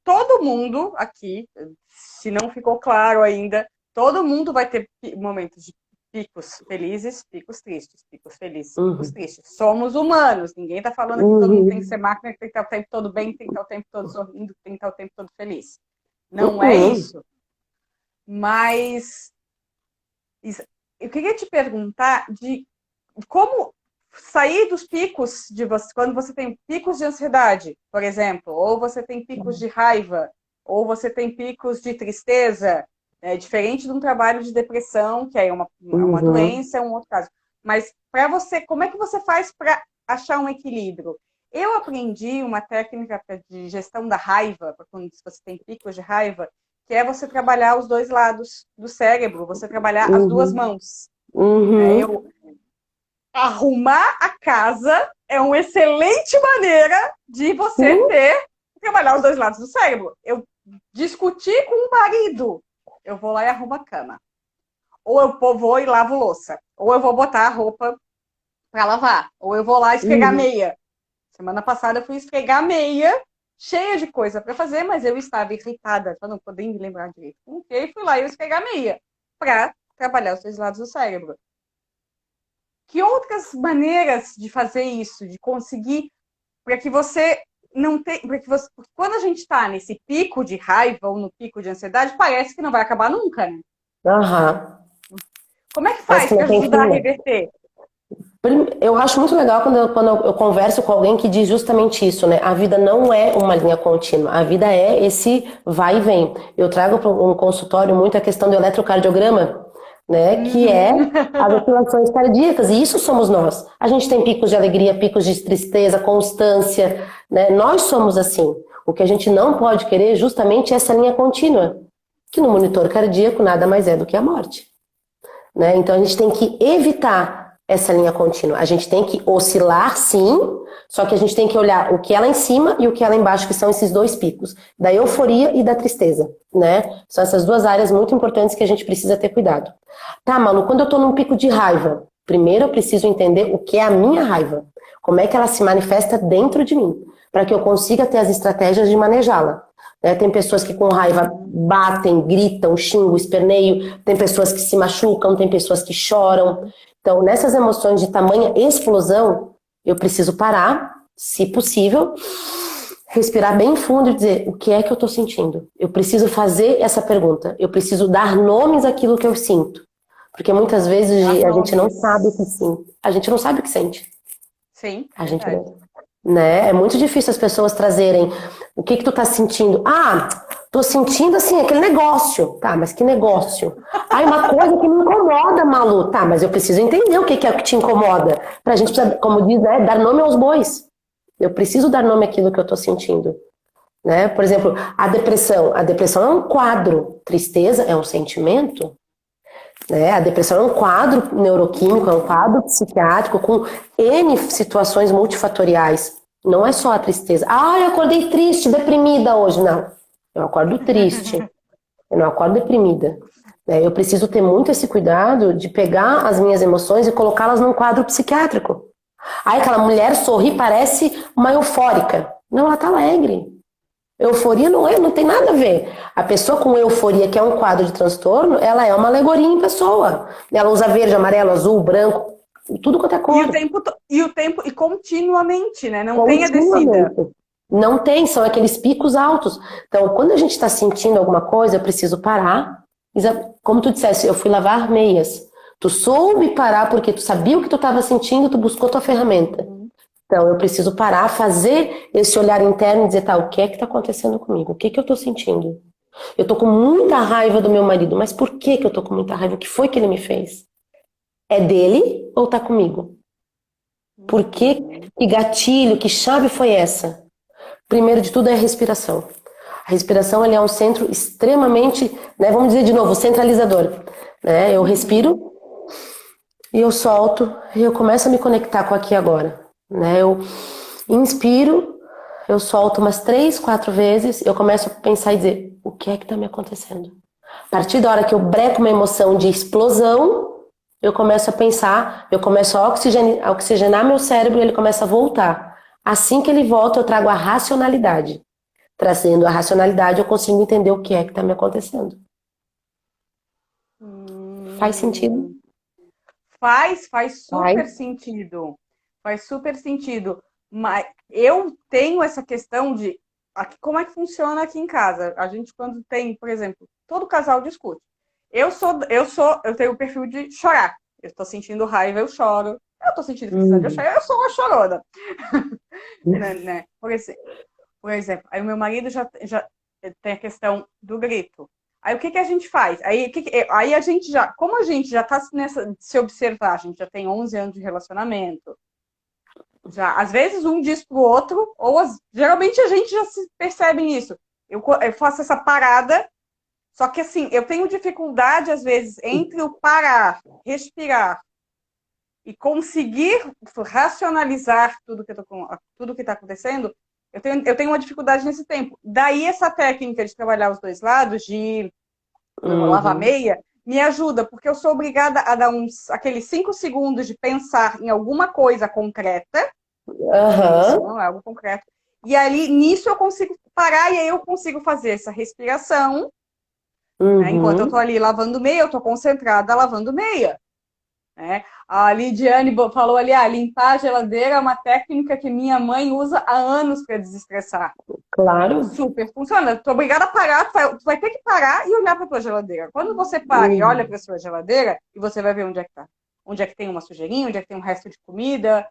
Todo mundo aqui, se não ficou claro ainda, todo mundo vai ter momentos de picos felizes, picos tristes, picos felizes, picos tristes. Somos humanos, ninguém está falando que todo mundo tem que ser máquina, que tem que estar o tempo todo bem, tem que estar o tempo todo sorrindo, tem que estar o tempo todo feliz. Não é isso. Mas eu queria te perguntar de como sair dos picos de você, quando você tem picos de ansiedade, por exemplo, ou você tem picos de raiva, ou você tem picos de tristeza, diferente de um trabalho de depressão, que é uma doença, é um outro caso. Mas para você, como é que você faz para achar um equilíbrio? Eu aprendi uma técnica de gestão da raiva, quando você tem picos de raiva, que é você trabalhar os dois lados do cérebro, você trabalhar as duas mãos. Arrumar a casa é uma excelente maneira de você trabalhar os dois lados do cérebro. Eu discuti com o marido, eu vou lá e arrumo a cama. Ou eu vou e lavo louça. Ou eu vou botar a roupa para lavar. Ou eu vou lá esfregar Uhum. meia. Semana passada eu fui esfregar meia, cheia de coisa para fazer, mas eu estava irritada, só não podendo me lembrar direito. E fui lá e eu esfregar meia para trabalhar os dois lados do cérebro. Que outras maneiras de fazer isso, de conseguir, para que você não tenha, para que você, porque quando a gente está nesse pico de raiva ou no pico de ansiedade, parece que não vai acabar nunca, né? Aham. Como é que Parece faz que não para tem ajudar fim, a né? reverter? Eu acho muito legal quando eu converso com alguém que diz justamente isso, né? A vida não é uma linha contínua, a vida é esse vai e vem. Eu trago para um consultório muito a questão do eletrocardiograma, né? Que é Uhum. as oscilações cardíacas, e isso somos nós. A gente tem picos de alegria, picos de tristeza, constância, né? Nós somos assim. O que a gente não pode querer justamente é essa linha contínua, que no monitor cardíaco nada mais é do que a morte, né? Então a gente tem que evitar essa linha contínua. A gente tem que oscilar, sim, só que a gente tem que olhar o que é lá em cima e o que é lá embaixo, que são esses dois picos, da euforia e da tristeza, né? São essas duas áreas muito importantes que a gente precisa ter cuidado. Tá, Malu, quando eu tô num pico de raiva, primeiro eu preciso entender o que é a minha raiva, como é que ela se manifesta dentro de mim, para que eu consiga ter as estratégias de manejá-la. Né? Tem pessoas que com raiva batem, gritam, xingam, esperneio, tem pessoas que se machucam, tem pessoas que choram. Então, nessas emoções de tamanha explosão, eu preciso parar, se possível, respirar bem fundo e dizer o que é que eu estou sentindo. Eu preciso fazer essa pergunta, eu preciso dar nomes àquilo que eu sinto. Porque muitas vezes Dar a gente não nomes. sabe o que sente. A gente não sabe o que sente. Sim, A gente verdade. não. Né? É muito difícil as pessoas trazerem o que tu tá sentindo. Ah, tô sentindo assim, aquele negócio. Tá, mas que negócio? Ah, uma coisa que me incomoda, Malu. Tá, mas eu preciso entender o que é que te incomoda. Pra gente, como diz, né, dar nome aos bois. Eu preciso dar nome àquilo que eu tô sentindo. Né? Por exemplo, a depressão. A depressão é um quadro. Tristeza é um sentimento. Né? A depressão é um quadro neuroquímico, é um quadro psiquiátrico com N situações multifatoriais. Não é só a tristeza. Ah, eu acordei triste, deprimida hoje. Não, eu acordo triste, eu não acordo deprimida. Eu preciso ter muito esse cuidado de pegar as minhas emoções e colocá-las num quadro psiquiátrico. Aí aquela mulher sorri, parece uma eufórica. Não, ela tá alegre. Euforia não tem nada a ver. A pessoa com euforia, que é um quadro de transtorno, ela é uma alegoria em pessoa. Ela usa verde, amarelo, azul, branco, tudo quanto é E o cor. tempo, e continuamente, né? Não tem a descida. Continuamente. Não tem, são aqueles picos altos. Então, quando a gente está sentindo alguma coisa, eu preciso parar. Como tu disseste, eu fui lavar meias. Tu soube parar porque tu sabia o que tu estava sentindo, tu buscou tua ferramenta. Então, eu preciso parar, fazer esse olhar interno e dizer, tá, o que é que está acontecendo comigo? O que é que eu estou sentindo? Eu estou com muita raiva do meu marido, mas por que que eu estou com muita raiva? O que foi que ele me fez? É dele ou está comigo? Por que gatilho, que chave foi essa? Primeiro de tudo é a respiração. A respiração ele é um centro extremamente, né, vamos dizer de novo, centralizador. Né? Eu respiro e eu solto e eu começo a me conectar com aqui e agora. Né? Eu inspiro, eu solto umas 3, 4 vezes, eu começo a pensar e dizer, o que é que está me acontecendo? A partir da hora que eu breco uma emoção de explosão, eu começo a pensar, eu começo a oxigenar meu cérebro e ele começa a voltar. Assim que ele volta, eu trago a racionalidade. Trazendo a racionalidade, eu consigo entender o que é que está me acontecendo. Faz sentido? Hum, faz super Faz. sentido. Faz super sentido. Mas eu tenho essa questão de como é que funciona aqui em casa. A gente, quando tem, por exemplo, todo casal discute. Eu tenho o perfil de chorar. Eu estou sentindo raiva, eu choro. Eu estou sentindo felicidade, eu Uhum. choro. Eu sou uma chorona. Né? Por exemplo, aí o meu marido já tem a questão do grito. Aí o que a gente faz? Aí a gente já, como a gente já tá nessa de se observar, a gente já tem 11 anos de relacionamento, já às vezes um diz pro outro, geralmente a gente já se percebe nisso. Eu faço essa parada, só que assim, eu tenho dificuldade às vezes entre o parar, respirar e conseguir racionalizar tudo que está acontecendo, eu tenho uma dificuldade nesse tempo. Daí essa técnica de trabalhar os dois lados, de lavar Uhum. meia, me ajuda, porque eu sou obrigada a dar aqueles 5 segundos de pensar em alguma coisa concreta. Isso não é algo concreto. E ali, nisso eu consigo parar e aí eu consigo fazer essa respiração. Né? Enquanto eu tô ali lavando meia, eu tô concentrada lavando meia. Né? A Lidiane falou ali, limpar a geladeira é uma técnica que minha mãe usa há anos para desestressar. Claro. Super funciona. Tu é obrigada a parar, tu vai ter que parar e olhar para tua geladeira. Quando você para e olha para sua geladeira, e você vai ver onde é que tá. Onde é que tem uma sujeirinha, onde é que tem um resto de comida,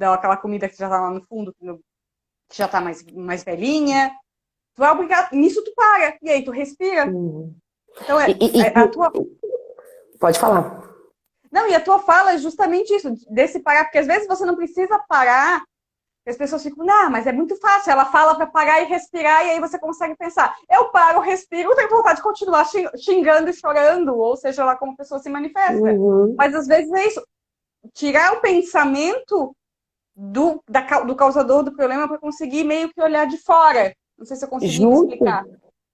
aquela comida que já tá lá no fundo, que já tá mais velhinha. Tu vai obrigar, nisso tu para, e aí tu respira. Então a tua... Pode falar. Não, e a tua fala é justamente isso, desse parar, porque às vezes você não precisa parar, as pessoas ficam, não, mas é muito fácil, ela fala para parar e respirar, e aí você consegue pensar, eu paro, respiro, tenho vontade de continuar xingando e chorando, ou seja lá como a pessoa se manifesta. Mas às vezes é isso, tirar o pensamento do causador do problema para conseguir meio que olhar de fora. Não sei se eu consegui me explicar.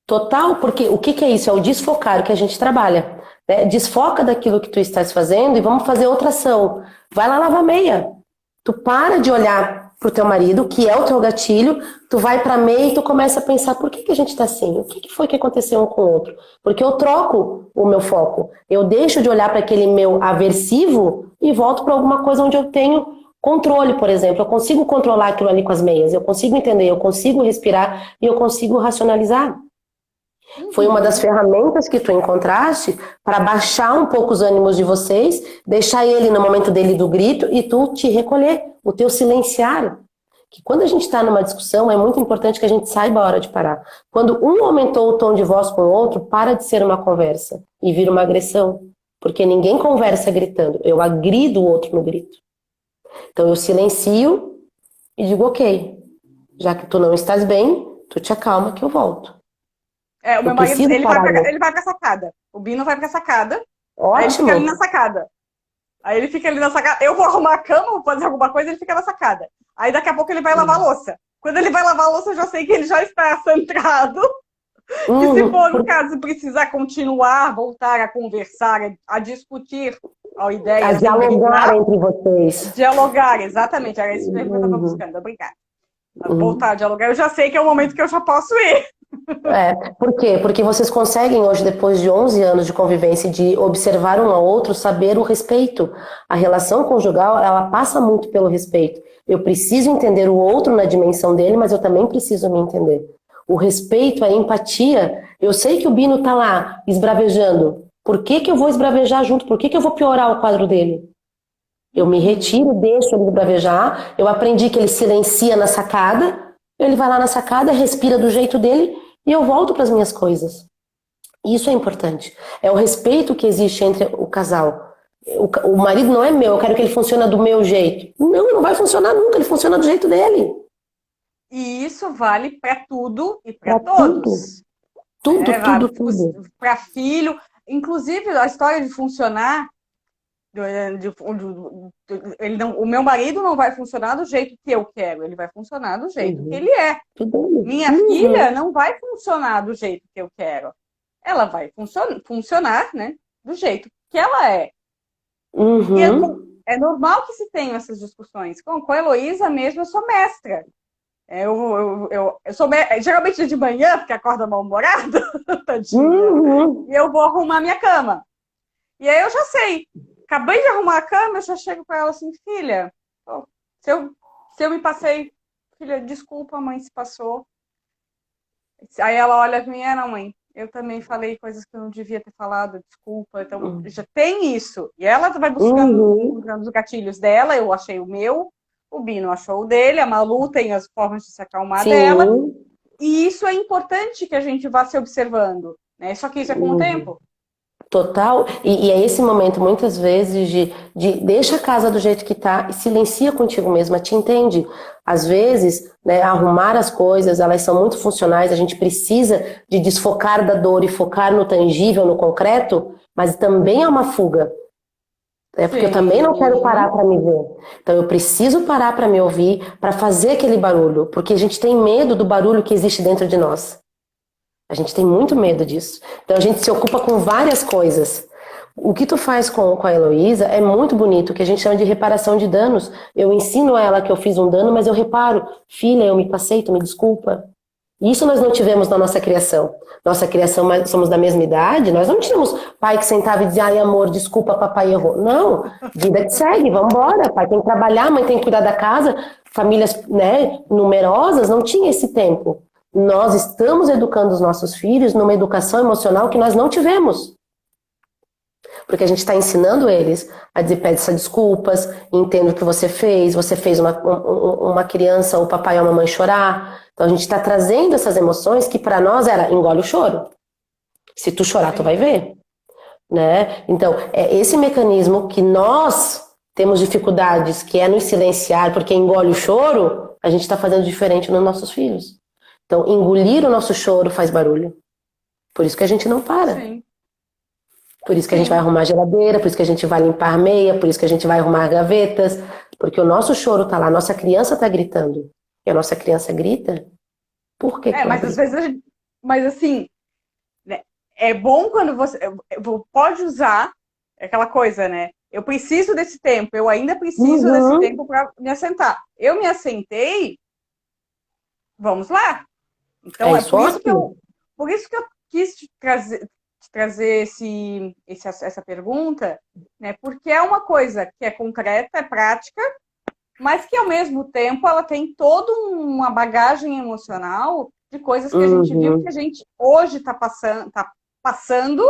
Total, porque o que é isso? É o desfocar que a gente trabalha. Né? Desfoca daquilo que tu estás fazendo e vamos fazer outra ação. Vai lá lavar meia. Tu para de olhar pro teu marido, que é o teu gatilho, tu vai pra meia e tu começa a pensar, por que a gente tá assim? O que foi que aconteceu um com o outro? Porque eu troco o meu foco. Eu deixo de olhar para aquele meu aversivo e volto para alguma coisa onde eu tenho controle, por exemplo. Eu consigo controlar aquilo ali com as meias, eu consigo entender, eu consigo respirar e eu consigo racionalizar. Foi uma das ferramentas que tu encontraste para baixar um pouco os ânimos de vocês, deixar ele no momento dele do grito e tu te recolher, o teu silenciar. Que quando a gente está numa discussão, é muito importante que a gente saiba a hora de parar. Quando um aumentou o tom de voz com o outro, para de ser uma conversa e vira uma agressão. Porque ninguém conversa gritando, eu agrido o outro no grito. Então eu silencio e digo, ok, já que tu não estás bem, tu te acalma que eu volto. O meu marido, ele vai pra sacada. O Bino vai pra sacada. Ótimo. Aí ele fica ali na sacada. Aí ele fica ali na sacada. Eu vou arrumar a cama, vou fazer alguma coisa, ele fica na sacada. Aí daqui a pouco ele vai lavar a louça. Quando ele vai lavar a louça, eu já sei que ele já está centrado. E se for, no caso, precisar continuar, voltar a conversar, a discutir a ideia. A dialogar entre vocês. Dialogar, exatamente. Era isso que eu estava buscando. Obrigada. Voltar a dialogar, eu já sei que é o momento que eu já posso ir. Por quê? Porque vocês conseguem hoje, depois de 11 anos de convivência, de observar um ao outro, saber o respeito. A relação conjugal, ela passa muito pelo respeito. Eu preciso entender o outro na dimensão dele, mas eu também preciso me entender. O respeito, a empatia. Eu sei que o Bino tá lá, esbravejando. Por que eu vou esbravejar junto? Por que eu vou piorar o quadro dele? Eu me retiro, deixo ele esbravejar. Eu aprendi que ele silencia na sacada. Ele vai lá na sacada, respira do jeito dele e eu volto para as minhas coisas. Isso é importante. É o respeito que existe entre o casal. O marido não é meu, eu quero que ele funcione do meu jeito. Não vai funcionar nunca, ele funciona do jeito dele. E isso vale para tudo e para todos. Tudo. Para filho. Inclusive, a história de funcionar... o meu marido não vai funcionar do jeito que eu quero, ele vai funcionar do jeito que ele é. Minha filha não vai funcionar do jeito que eu quero. Ela vai funcionar, né, do jeito que ela é. E é normal que se tenham essas discussões. Com a Heloísa mesmo, eu sou mestra. Eu sou geralmente de manhã, porque acorda mal-humorada, e eu vou arrumar minha cama. E aí eu já sei. Acabei de arrumar a cama, eu já chego para ela assim, filha, se eu me passei, filha, desculpa, mãe, se passou. Aí ela olha para mim, não, mãe, eu também falei coisas que eu não devia ter falado, desculpa. Então, já tem isso. E ela vai buscando os gatilhos dela, eu achei o meu, o Bino achou o dele, a Malu tem as formas de se acalmar dela. E isso é importante que a gente vá se observando, né? Só que isso é com o tempo. Total, e é esse momento muitas vezes de deixa a casa do jeito que tá e silencia contigo mesma, te entende? Às vezes, né, arrumar as coisas, elas são muito funcionais, a gente precisa de desfocar da dor e focar no tangível, no concreto, mas também é uma fuga. Porque eu também não quero parar para me ver. Então eu preciso parar para me ouvir, para fazer aquele barulho, porque a gente tem medo do barulho que existe dentro de nós. A gente tem muito medo disso. Então a gente se ocupa com várias coisas. O que tu faz com a Heloísa é muito bonito, que a gente chama de reparação de danos. Eu ensino a ela que eu fiz um dano, mas eu reparo. Filha, eu me passei, tu me desculpa. Isso nós não tivemos na nossa criação. Nossa criação, somos da mesma idade, nós não tínhamos pai que sentava e dizia, ai amor, desculpa, papai errou. Não, vida que segue, vamos embora. Pai tem que trabalhar, mãe tem que cuidar da casa. Famílias, né, numerosas, não tinha esse tempo. Nós estamos educando os nossos filhos numa educação emocional que nós não tivemos. Porque a gente está ensinando eles a dizer, peça desculpas, entenda o que você fez uma criança, o papai ou a mamãe chorar. Então a gente está trazendo essas emoções que para nós era, engole o choro. Se tu chorar, tu vai ver. Né? Então, é esse mecanismo que nós temos dificuldades, que é nos silenciar, porque engole o choro, a gente está fazendo diferente nos nossos filhos. Então, engolir o nosso choro faz barulho. Por isso que a gente não para. Sim. Por isso que a gente vai arrumar a geladeira, por isso que a gente vai limpar a meia, por isso que a gente vai arrumar gavetas, porque o nosso choro tá lá, a nossa criança tá gritando. E a nossa criança grita, por que que mas às vezes a gente... Mas assim, né, é bom quando você pode usar aquela coisa, né? Eu preciso desse tempo, eu ainda preciso desse tempo para me assentar. Eu me assentei, vamos lá. Então é por isso que eu quis te trazer essa pergunta, né? Porque é uma coisa que é concreta, é prática, mas que ao mesmo tempo ela tem toda uma bagagem emocional de coisas que a gente viu, que a gente hoje está passando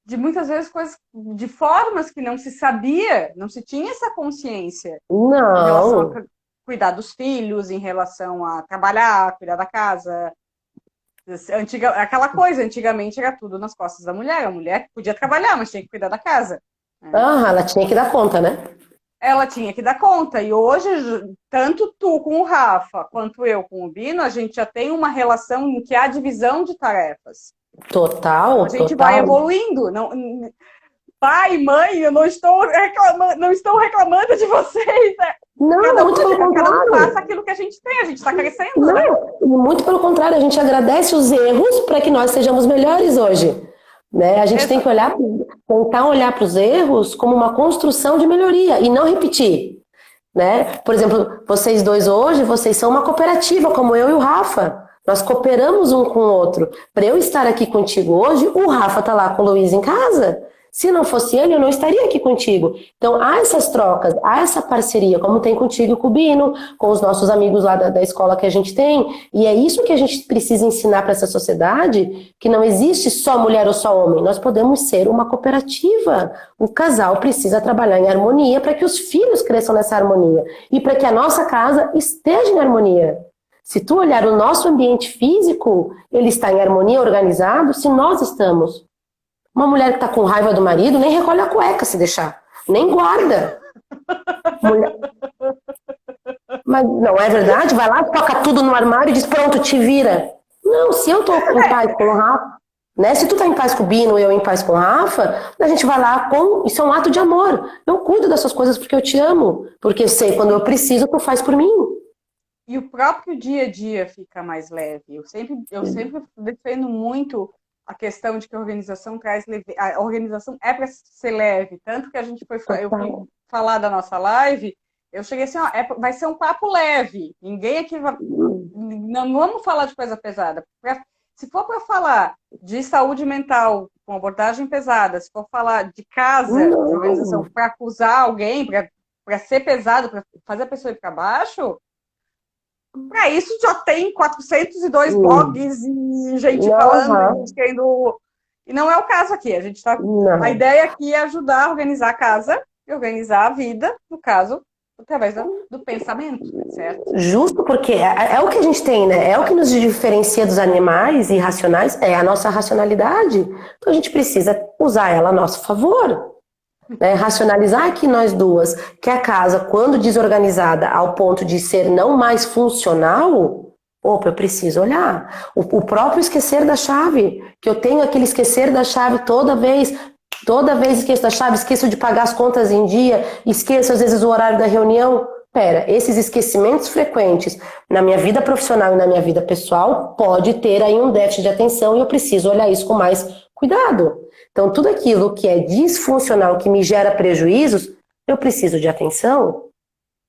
de muitas vezes coisas de formas que não se sabia, não se tinha essa consciência em relação a cuidar dos filhos, em relação a trabalhar, cuidar da casa. Aquela coisa, antigamente era tudo nas costas da mulher. A mulher podia trabalhar, mas tinha que cuidar da casa. Ela tinha que dar conta, né? Ela tinha que dar conta. E hoje, tanto tu com o Rafa, quanto eu com o Bino, a gente já tem uma relação em que há divisão de tarefas. Total, a gente vai evoluindo. Não, pai, mãe, eu não estou reclamando de vocês. Não, muito pelo contrário. Cada um passa aquilo que a gente tem, a gente está crescendo. Não, né? Muito pelo contrário, a gente agradece os erros para que nós sejamos melhores hoje. Né? A gente tem que tentar olhar para os erros como uma construção de melhoria e não repetir. Né? Por exemplo, vocês dois hoje, vocês são uma cooperativa, como eu e o Rafa. Nós cooperamos um com o outro. Para eu estar aqui contigo hoje, o Rafa está lá com o Luiz em casa. Se não fosse ele, eu não estaria aqui contigo. Então, há essas trocas, há essa parceria, como tem contigo e com o Bino, com os nossos amigos lá da escola que a gente tem. E é isso que a gente precisa ensinar para essa sociedade, que não existe só mulher ou só homem. Nós podemos ser uma cooperativa. O casal precisa trabalhar em harmonia para que os filhos cresçam nessa harmonia. E para que a nossa casa esteja em harmonia. Se tu olhar o nosso ambiente físico, ele está em harmonia, organizado, se nós estamos. Uma mulher que está com raiva do marido nem recolhe a cueca se deixar. Nem guarda. Mas não é verdade? Vai lá, toca tudo no armário e diz, pronto, te vira. Não, se eu estou em paz com o Rafa, né? Se tu tá em paz com o Bino, eu em paz com o Rafa, a gente vai lá isso é um ato de amor. Eu cuido dessas coisas porque eu te amo. Porque eu sei, quando eu preciso, tu faz por mim. E o próprio dia a dia fica mais leve. Eu sempre defendo muito a questão de que a organização traz leve. A organização é para ser leve. Tanto que eu fui falar da nossa live, eu cheguei assim, vai ser um papo leve. Ninguém aqui vai... Não vamos falar de coisa pesada. Se for para falar de saúde mental com abordagem pesada, se for falar de casa, de organização, para acusar alguém, para ser pesado, para fazer a pessoa ir para baixo... Para isso já tem 402 blogs e gente falando, querendo... E não é o caso aqui. A ideia aqui é ajudar a organizar a casa e organizar a vida, no caso, através do pensamento, certo? Justo, porque é o que a gente tem, né? É o que nos diferencia dos animais irracionais, é a nossa racionalidade. Então a gente precisa usar ela a nosso favor. Né? Racionalizar aqui nós duas que a casa, quando desorganizada ao ponto de ser não mais funcional, eu preciso olhar. O próprio esquecer da chave, que eu tenho aquele esquecer da chave toda vez esqueço da chave, esqueço de pagar as contas em dia, esqueço às vezes o horário da reunião. Esses esquecimentos frequentes na minha vida profissional e na minha vida pessoal pode ter aí um déficit de atenção e eu preciso olhar isso com mais Cuidado. Então, tudo aquilo que é disfuncional, que me gera prejuízos, eu preciso de atenção.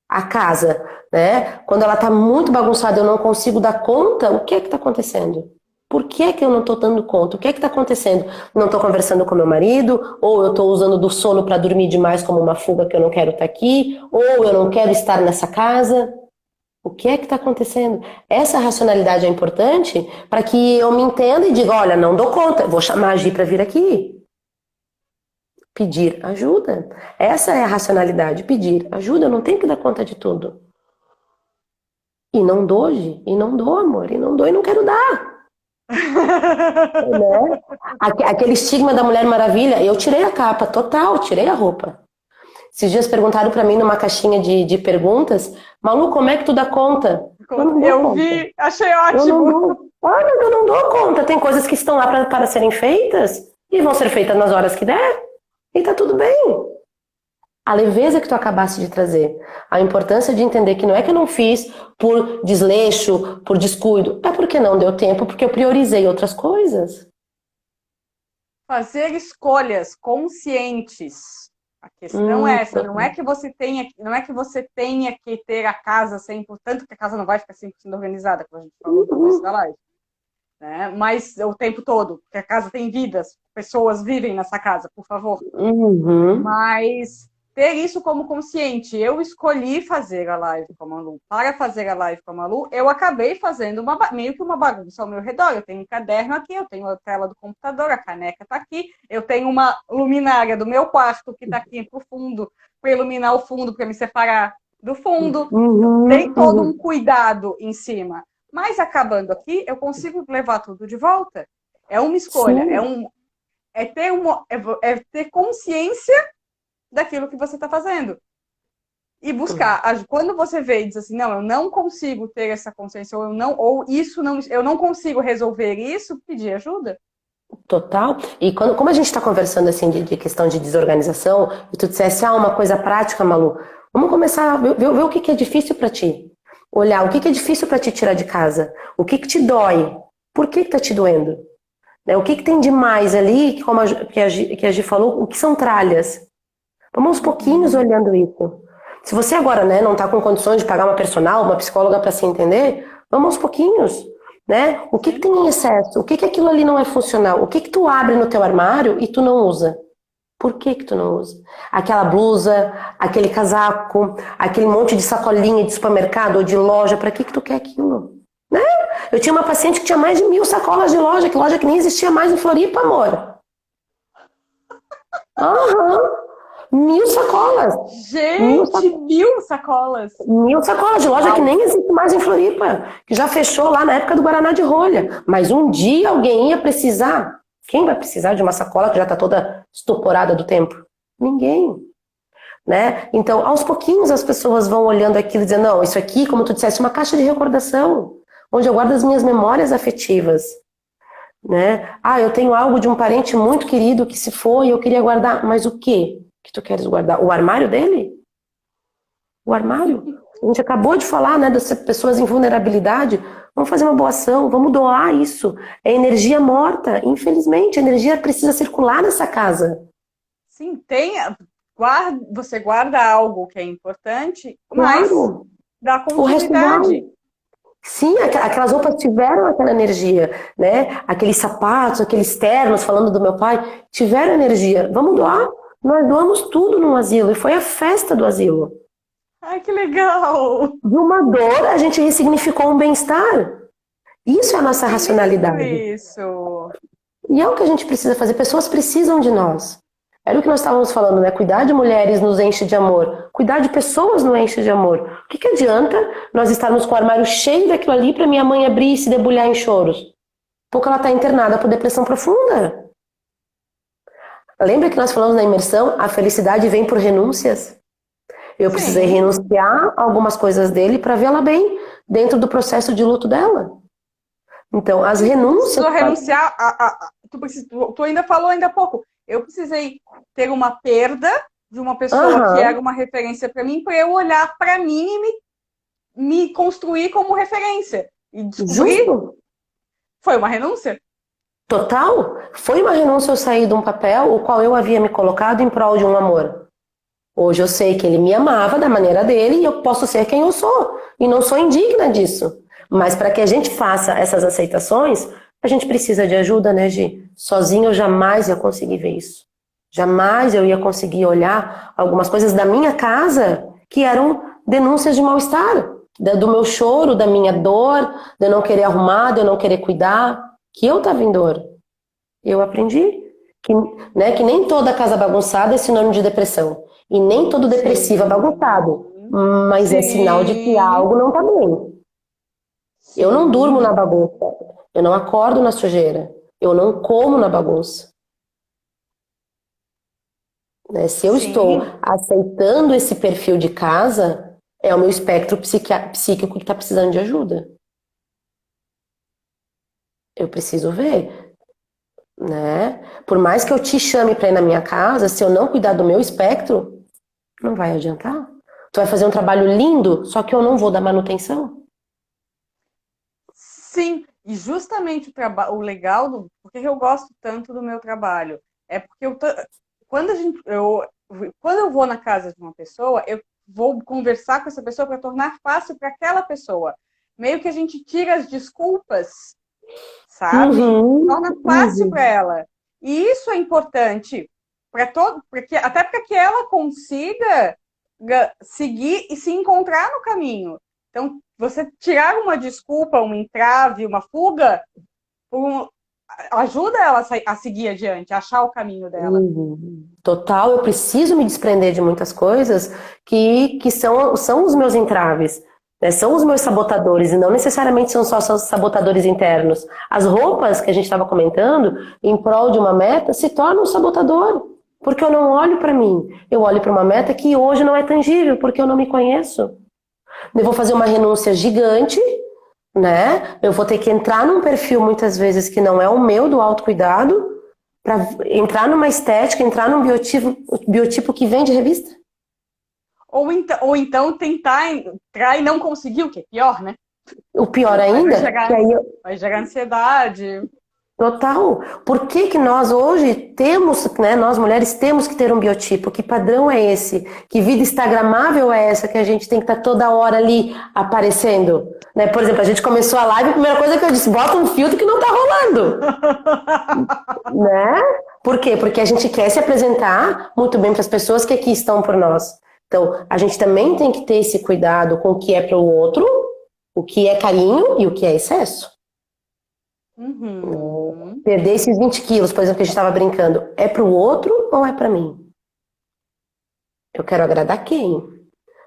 A casa, né? Quando ela está muito bagunçada, eu não consigo dar conta, o que é que está acontecendo? Por que é que eu não estou dando conta? O que é que está acontecendo? Não estou conversando com meu marido, ou eu estou usando do sono para dormir demais como uma fuga que eu não quero estar aqui, ou eu não quero estar nessa casa. O que é que está acontecendo? Essa racionalidade é importante para que eu me entenda e diga, olha, não dou conta, vou chamar a Gi para vir aqui. Pedir ajuda. Essa é a racionalidade, pedir ajuda. Eu não tenho que dar conta de tudo. E não dou, Gi, e não dou, amor, e não dou e não quero dar. Né? Aquele estigma da Mulher Maravilha, eu tirei a capa, total, tirei a roupa. Esses dias perguntaram pra mim numa caixinha de perguntas, Malu, como é que tu dá conta? Eu vi, achei ótimo. Olha, eu não dou conta. Tem coisas que estão lá para serem feitas e vão ser feitas nas horas que der. E tá tudo bem. A leveza que tu acabaste de trazer, a importância de entender que não é que eu não fiz por desleixo, por descuido, é porque não deu tempo, porque eu priorizei outras coisas. Fazer escolhas conscientes. A questão é essa, não é que você tenha que ter a casa 100%, tanto que a casa não vai ficar 100% organizada, como a gente falou no começo da live. Né? Mas o tempo todo, porque a casa tem vidas, pessoas vivem nessa casa, por favor. Mas ter isso como consciente. Eu escolhi fazer a live com a Malu. Para fazer a live com a Malu, eu acabei fazendo meio que uma bagunça ao meu redor. Eu tenho um caderno aqui, eu tenho a tela do computador, a caneca está aqui, eu tenho uma luminária do meu quarto que está aqui pro fundo, para iluminar o fundo, para me separar do fundo. Tem todo um cuidado em cima. Mas acabando aqui, eu consigo levar tudo de volta. É uma escolha, é ter consciência daquilo que você está fazendo. E buscar. Quando você vê e diz assim, não, eu não consigo ter essa consciência, ou eu não consigo resolver isso, pedir ajuda. Total. E como a gente está conversando assim de questão de desorganização, e tu dissesse, uma coisa prática, Malu, vamos começar a ver o que é difícil para ti. Olhar o que é difícil para te tirar de casa. O que te dói. Por que tá te doendo? Né? O que tem de mais ali, como a Gi falou, o que são tralhas. Vamos aos pouquinhos olhando isso. Se você agora, né, não está com condições de pagar uma personal, uma psicóloga para se entender, vamos aos pouquinhos. Né? O que tem em excesso? O que aquilo ali não é funcional? O que tu abre no teu armário e tu não usa? Por que tu não usa? Aquela blusa, aquele casaco, aquele monte de sacolinha de supermercado ou de loja, para que tu quer aquilo? Né? Eu tinha uma paciente que tinha mais de 1000 sacolas de loja que nem existia mais em Floripa, amor. 1000 sacolas. Gente, 1000 sacolas. 1000 sacolas de loja que nem existe mais em Floripa, que já fechou lá na época do Guaraná de rolha. Mas um dia alguém ia precisar. Quem vai precisar de uma sacola que já está toda estuporada do tempo? Ninguém. Né? Então, aos pouquinhos as pessoas vão olhando aquilo e dizendo, não, isso aqui, como tu disseste, é uma caixa de recordação, onde eu guardo as minhas memórias afetivas. Né? Eu tenho algo de um parente muito querido que se foi e eu queria guardar, mas o quê que tu queres guardar? O armário dele? O armário? A gente acabou de falar, né, das pessoas em vulnerabilidade. Vamos fazer uma boa ação, vamos doar isso. É energia morta, infelizmente. A energia precisa circular nessa casa. Sim, você guarda algo que é importante, mas dá continuidade. Sim, aquelas roupas tiveram aquela energia, né? Aqueles sapatos, aqueles ternos, falando do meu pai, tiveram energia. Vamos doar. Nós doamos tudo num asilo, e foi a festa do asilo. Ai, que legal! De uma dor, a gente ressignificou um bem-estar. Isso é a nossa racionalidade. Isso. E é o que a gente precisa fazer. Pessoas precisam de nós. Era o que nós estávamos falando, né? Cuidar de mulheres nos enche de amor. Cuidar de pessoas nos enche de amor. O que adianta nós estarmos com o armário cheio daquilo ali para minha mãe abrir e se debulhar em choros? Porque ela está internada por depressão profunda. Lembra que nós falamos na imersão? A felicidade vem por renúncias. Eu precisei renunciar a algumas coisas dele para vê-la bem dentro do processo de luto dela. Então, as renúncias... Precisou renunciar tu ainda falou ainda há pouco. Eu precisei ter uma perda de uma pessoa que era uma referência para mim, para eu olhar para mim e me construir como referência. E descobrir... Foi uma renúncia? Total, foi uma renúncia eu sair de um papel o qual eu havia me colocado em prol de um amor. Hoje eu sei que ele me amava da maneira dele e eu posso ser quem eu sou. E não sou indigna disso. Mas para que a gente faça essas aceitações, a gente precisa de ajuda, né, Gi? Sozinho eu jamais ia conseguir ver isso. Jamais eu ia conseguir olhar algumas coisas da minha casa que eram denúncias de mal-estar. Do meu choro, da minha dor, de eu não querer arrumar, de eu não querer cuidar, que eu estava em dor. Eu aprendi que, né, que nem toda casa bagunçada é sinônimo de depressão. E nem todo depressivo é bagunçado. Sim, Mas é sinal de que sim, algo não está bem. Eu não durmo na sim, bagunça. Eu não acordo na sujeira. Eu não como na bagunça. Né? Se eu estou sim, aceitando esse perfil de casa, é o meu espectro psíquico que está precisando de ajuda. Eu preciso ver, né? Por mais que eu te chame para ir na minha casa, se eu não cuidar do meu espectro, não vai adiantar. Tu vai fazer um trabalho lindo, só que eu não vou dar manutenção. sim. E justamente o legal por que eu gosto tanto do meu trabalho é porque quando quando eu vou na casa de uma pessoa, eu vou conversar com essa pessoa para tornar fácil para aquela pessoa. Meio que a gente tira as desculpas, sabe? Uhum, Torna fácil para uhum. ela. E isso é importante para todo, porque até para que ela consiga seguir e se encontrar no caminho. Então, você tirar uma desculpa, um entrave, uma fuga, um, ajuda ela a seguir adiante, a achar o caminho dela. Uhum. Total, eu preciso me desprender de muitas coisas que são os meus entraves, né? São os meus sabotadores, e não necessariamente são só sabotadores internos. As roupas que a gente estava comentando, em prol de uma meta, se tornam um sabotador, porque eu não olho para mim, eu olho para uma meta que hoje não é tangível, porque eu não me conheço. Eu vou fazer uma renúncia gigante, né? Eu vou ter que entrar num perfil muitas vezes que não é o meu do autocuidado, para entrar numa estética, entrar num biotipo que vem de revista. Ou então tentar entrar e não conseguir, o que é pior, né? O pior Aí ainda, que aí vai gerar ansiedade. total. Por que que nós hoje temos, né, nós mulheres temos que ter um biotipo? Que padrão é esse? Que vida instagramável é essa que a gente tem que estar toda hora ali aparecendo? Né? Por exemplo, a gente começou a live, a primeira coisa que eu disse, bota um filtro que não tá rolando. Né? Por quê? Porque a gente quer se apresentar muito bem para as pessoas que aqui estão por nós. Então, a gente também tem que ter esse cuidado com o que é para o outro, o que é carinho e o que é excesso. Uhum. Perder esses 20 quilos, por exemplo, que a gente estava brincando, é para o outro ou é para mim? Eu quero agradar quem?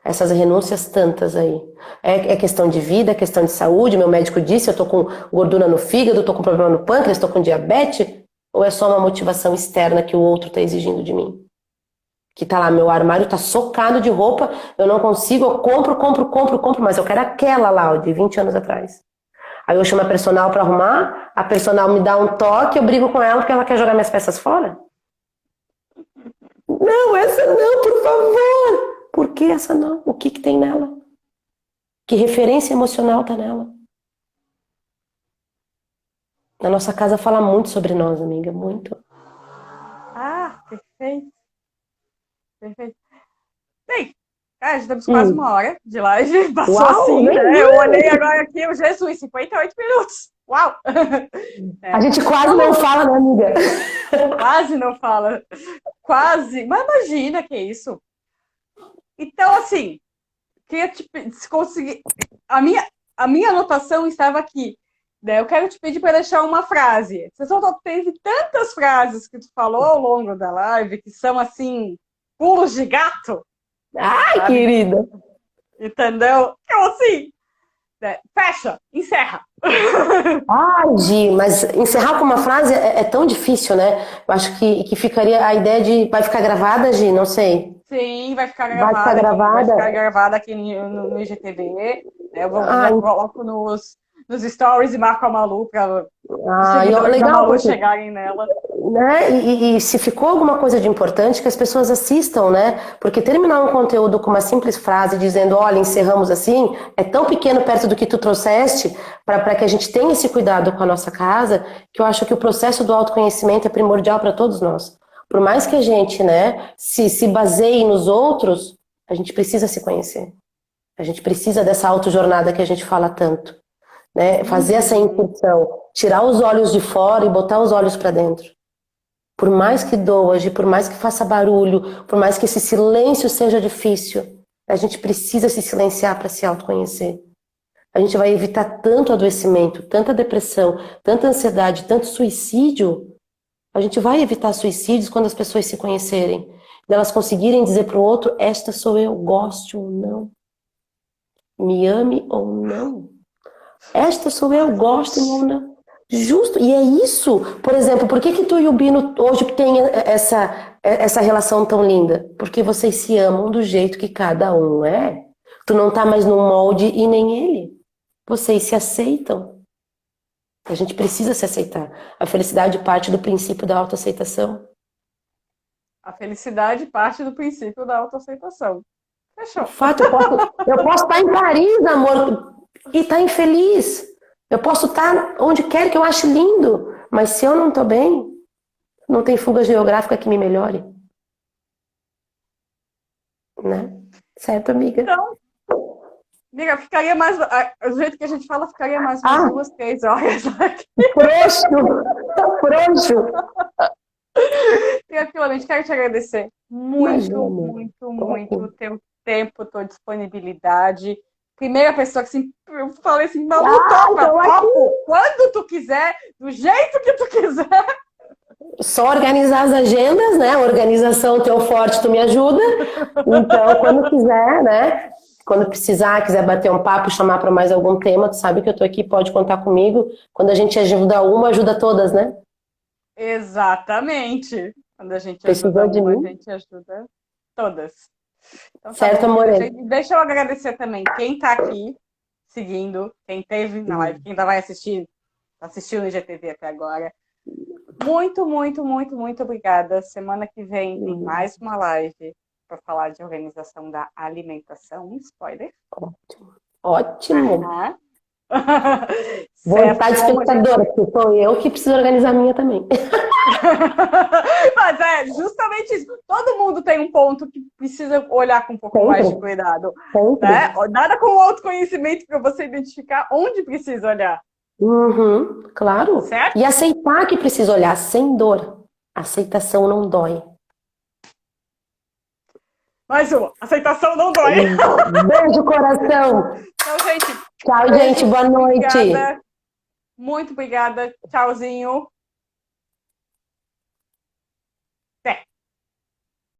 Essas renúncias tantas aí. É questão de vida, é questão de saúde. Meu médico disse, eu tô com gordura no fígado, tô com problema no pâncreas, tô com diabetes. Ou é só uma motivação externa que o outro está exigindo de mim? Que tá lá, meu armário tá socado de roupa, eu não consigo, eu compro, mas eu quero aquela lá, ó, de 20 anos atrás. Aí eu chamo a personal pra arrumar, a personal me dá um toque, eu brigo com ela porque ela quer jogar minhas peças fora. Não, essa não, por favor. Por que essa não? O que que tem nela? Que referência emocional tá nela? Na nossa casa fala muito sobre nós, amiga, muito. Ah, perfeito, perfeito. Bem, cara, já estamos quase Hum. uma hora de live. Passou Uau, assim, nem né? Eu olhei vi. agora aqui, o Jesus, 58 minutos. Uau! A É. gente quase não Vamos, fala, né, amiga? quase não fala. Quase. Mas imagina que é isso. Então, assim, queria se conseguir. A minha, a minha anotação estava aqui. Né? Eu quero te pedir para deixar uma frase. Você só teve tantas frases que tu falou ao longo da live que são assim, pulos de gato, Ai, sabe? querida. Entendeu? Eu assim, né? Fecha, encerra. Ai, Gi, mas encerrar com uma frase é tão difícil, né? Eu acho que ficaria a ideia de. Vai ficar gravada, Gi? Não sei. Sim, Vai ficar vai gravada? ficar gravada aqui no IGTV. Né? Eu Ai, coloco nos stories e marco a Malu os Ah, seguidores da legal, Malu porque, chegarem nela. né? E se ficou alguma coisa de importante, que as pessoas assistam, né? Porque terminar um conteúdo com uma simples frase dizendo, olha, encerramos assim, é tão pequeno perto do que tu trouxeste, para que a gente tenha esse cuidado com a nossa casa, que eu acho que o processo do autoconhecimento é primordial para todos nós. Por mais que a gente, né, se baseie nos outros, a gente precisa se conhecer. A gente precisa dessa autojornada que a gente fala tanto, né? Fazer essa Uhum. incursão, tirar os olhos de fora e botar os olhos para dentro. Por mais que doa, por mais que faça barulho, por mais que esse silêncio seja difícil, a gente precisa se silenciar para se autoconhecer. A gente vai evitar tanto adoecimento, tanta depressão, tanta ansiedade, tanto suicídio. A gente vai evitar suicídios quando as pessoas se conhecerem. Elas conseguirem dizer para o outro, esta sou eu, goste ou não, me ame ou não. Esta sou eu, gosto ou não. Justo, e é isso. Por exemplo, por que tu e o Bino hoje têm essa relação tão linda? Porque vocês se amam do jeito que cada um é. Tu não tá mais num molde e nem ele. Vocês se aceitam. A gente precisa se aceitar. A felicidade parte do princípio da autoaceitação. A felicidade parte do princípio da autoaceitação. O Fechou. fato, eu posso estar em Paris, amor, e estar infeliz. Eu posso estar onde quer que eu ache lindo, mas se eu não estou bem, não tem fuga geográfica que me melhore. Né? Certo, amiga? Então, amiga, ficaria mais. Do jeito que a gente fala, ficaria mais umas Ah, 2, 3 horas aqui. frouxo. Tranquilamente, quero te agradecer Imagina, muito, amor. muito, Tô muito o aqui. teu tempo, tua disponibilidade. Primeira pessoa que assim, eu falei assim, Malu, Ah, topa, tô aqui. topo, quando tu quiser, do jeito que tu quiser. Só organizar as agendas, né? Organização teu forte, tu me ajuda. Então, quando quiser, né? Quando precisar, quiser bater um papo, chamar para mais algum tema, tu sabe que eu tô aqui, pode contar comigo. Quando a gente ajuda uma, ajuda todas, né? Exatamente. Quando a gente ajuda Precisou de uma, a mim? gente ajuda todas. Então tá Certo, bom, querida. amore? Gente, deixa eu agradecer também quem tá aqui seguindo, quem teve na live, quem ainda vai assistir, assistiu no IGTV até agora. Muito, muito, muito, muito obrigada. Semana que vem tem mais uma live para falar de organização da alimentação. Spoiler. Ótimo. Aham. Vou Certo, estar de como a gente. espectadora, porque sou eu que preciso organizar a minha também. Mas é justamente isso. Todo mundo tem um ponto que precisa olhar com um pouco mais de Sempre, cuidado. Né? sempre. Nada como autoconhecimento para você identificar onde precisa olhar. Uhum, claro. Certo? E aceitar que precisa olhar sem dor. Aceitação não dói. Mais uma. Aceitação não dói. Beijo, coração. Então, gente. Tchau, Beijo, gente. Boa noite. obrigada. Muito obrigada. Tchauzinho.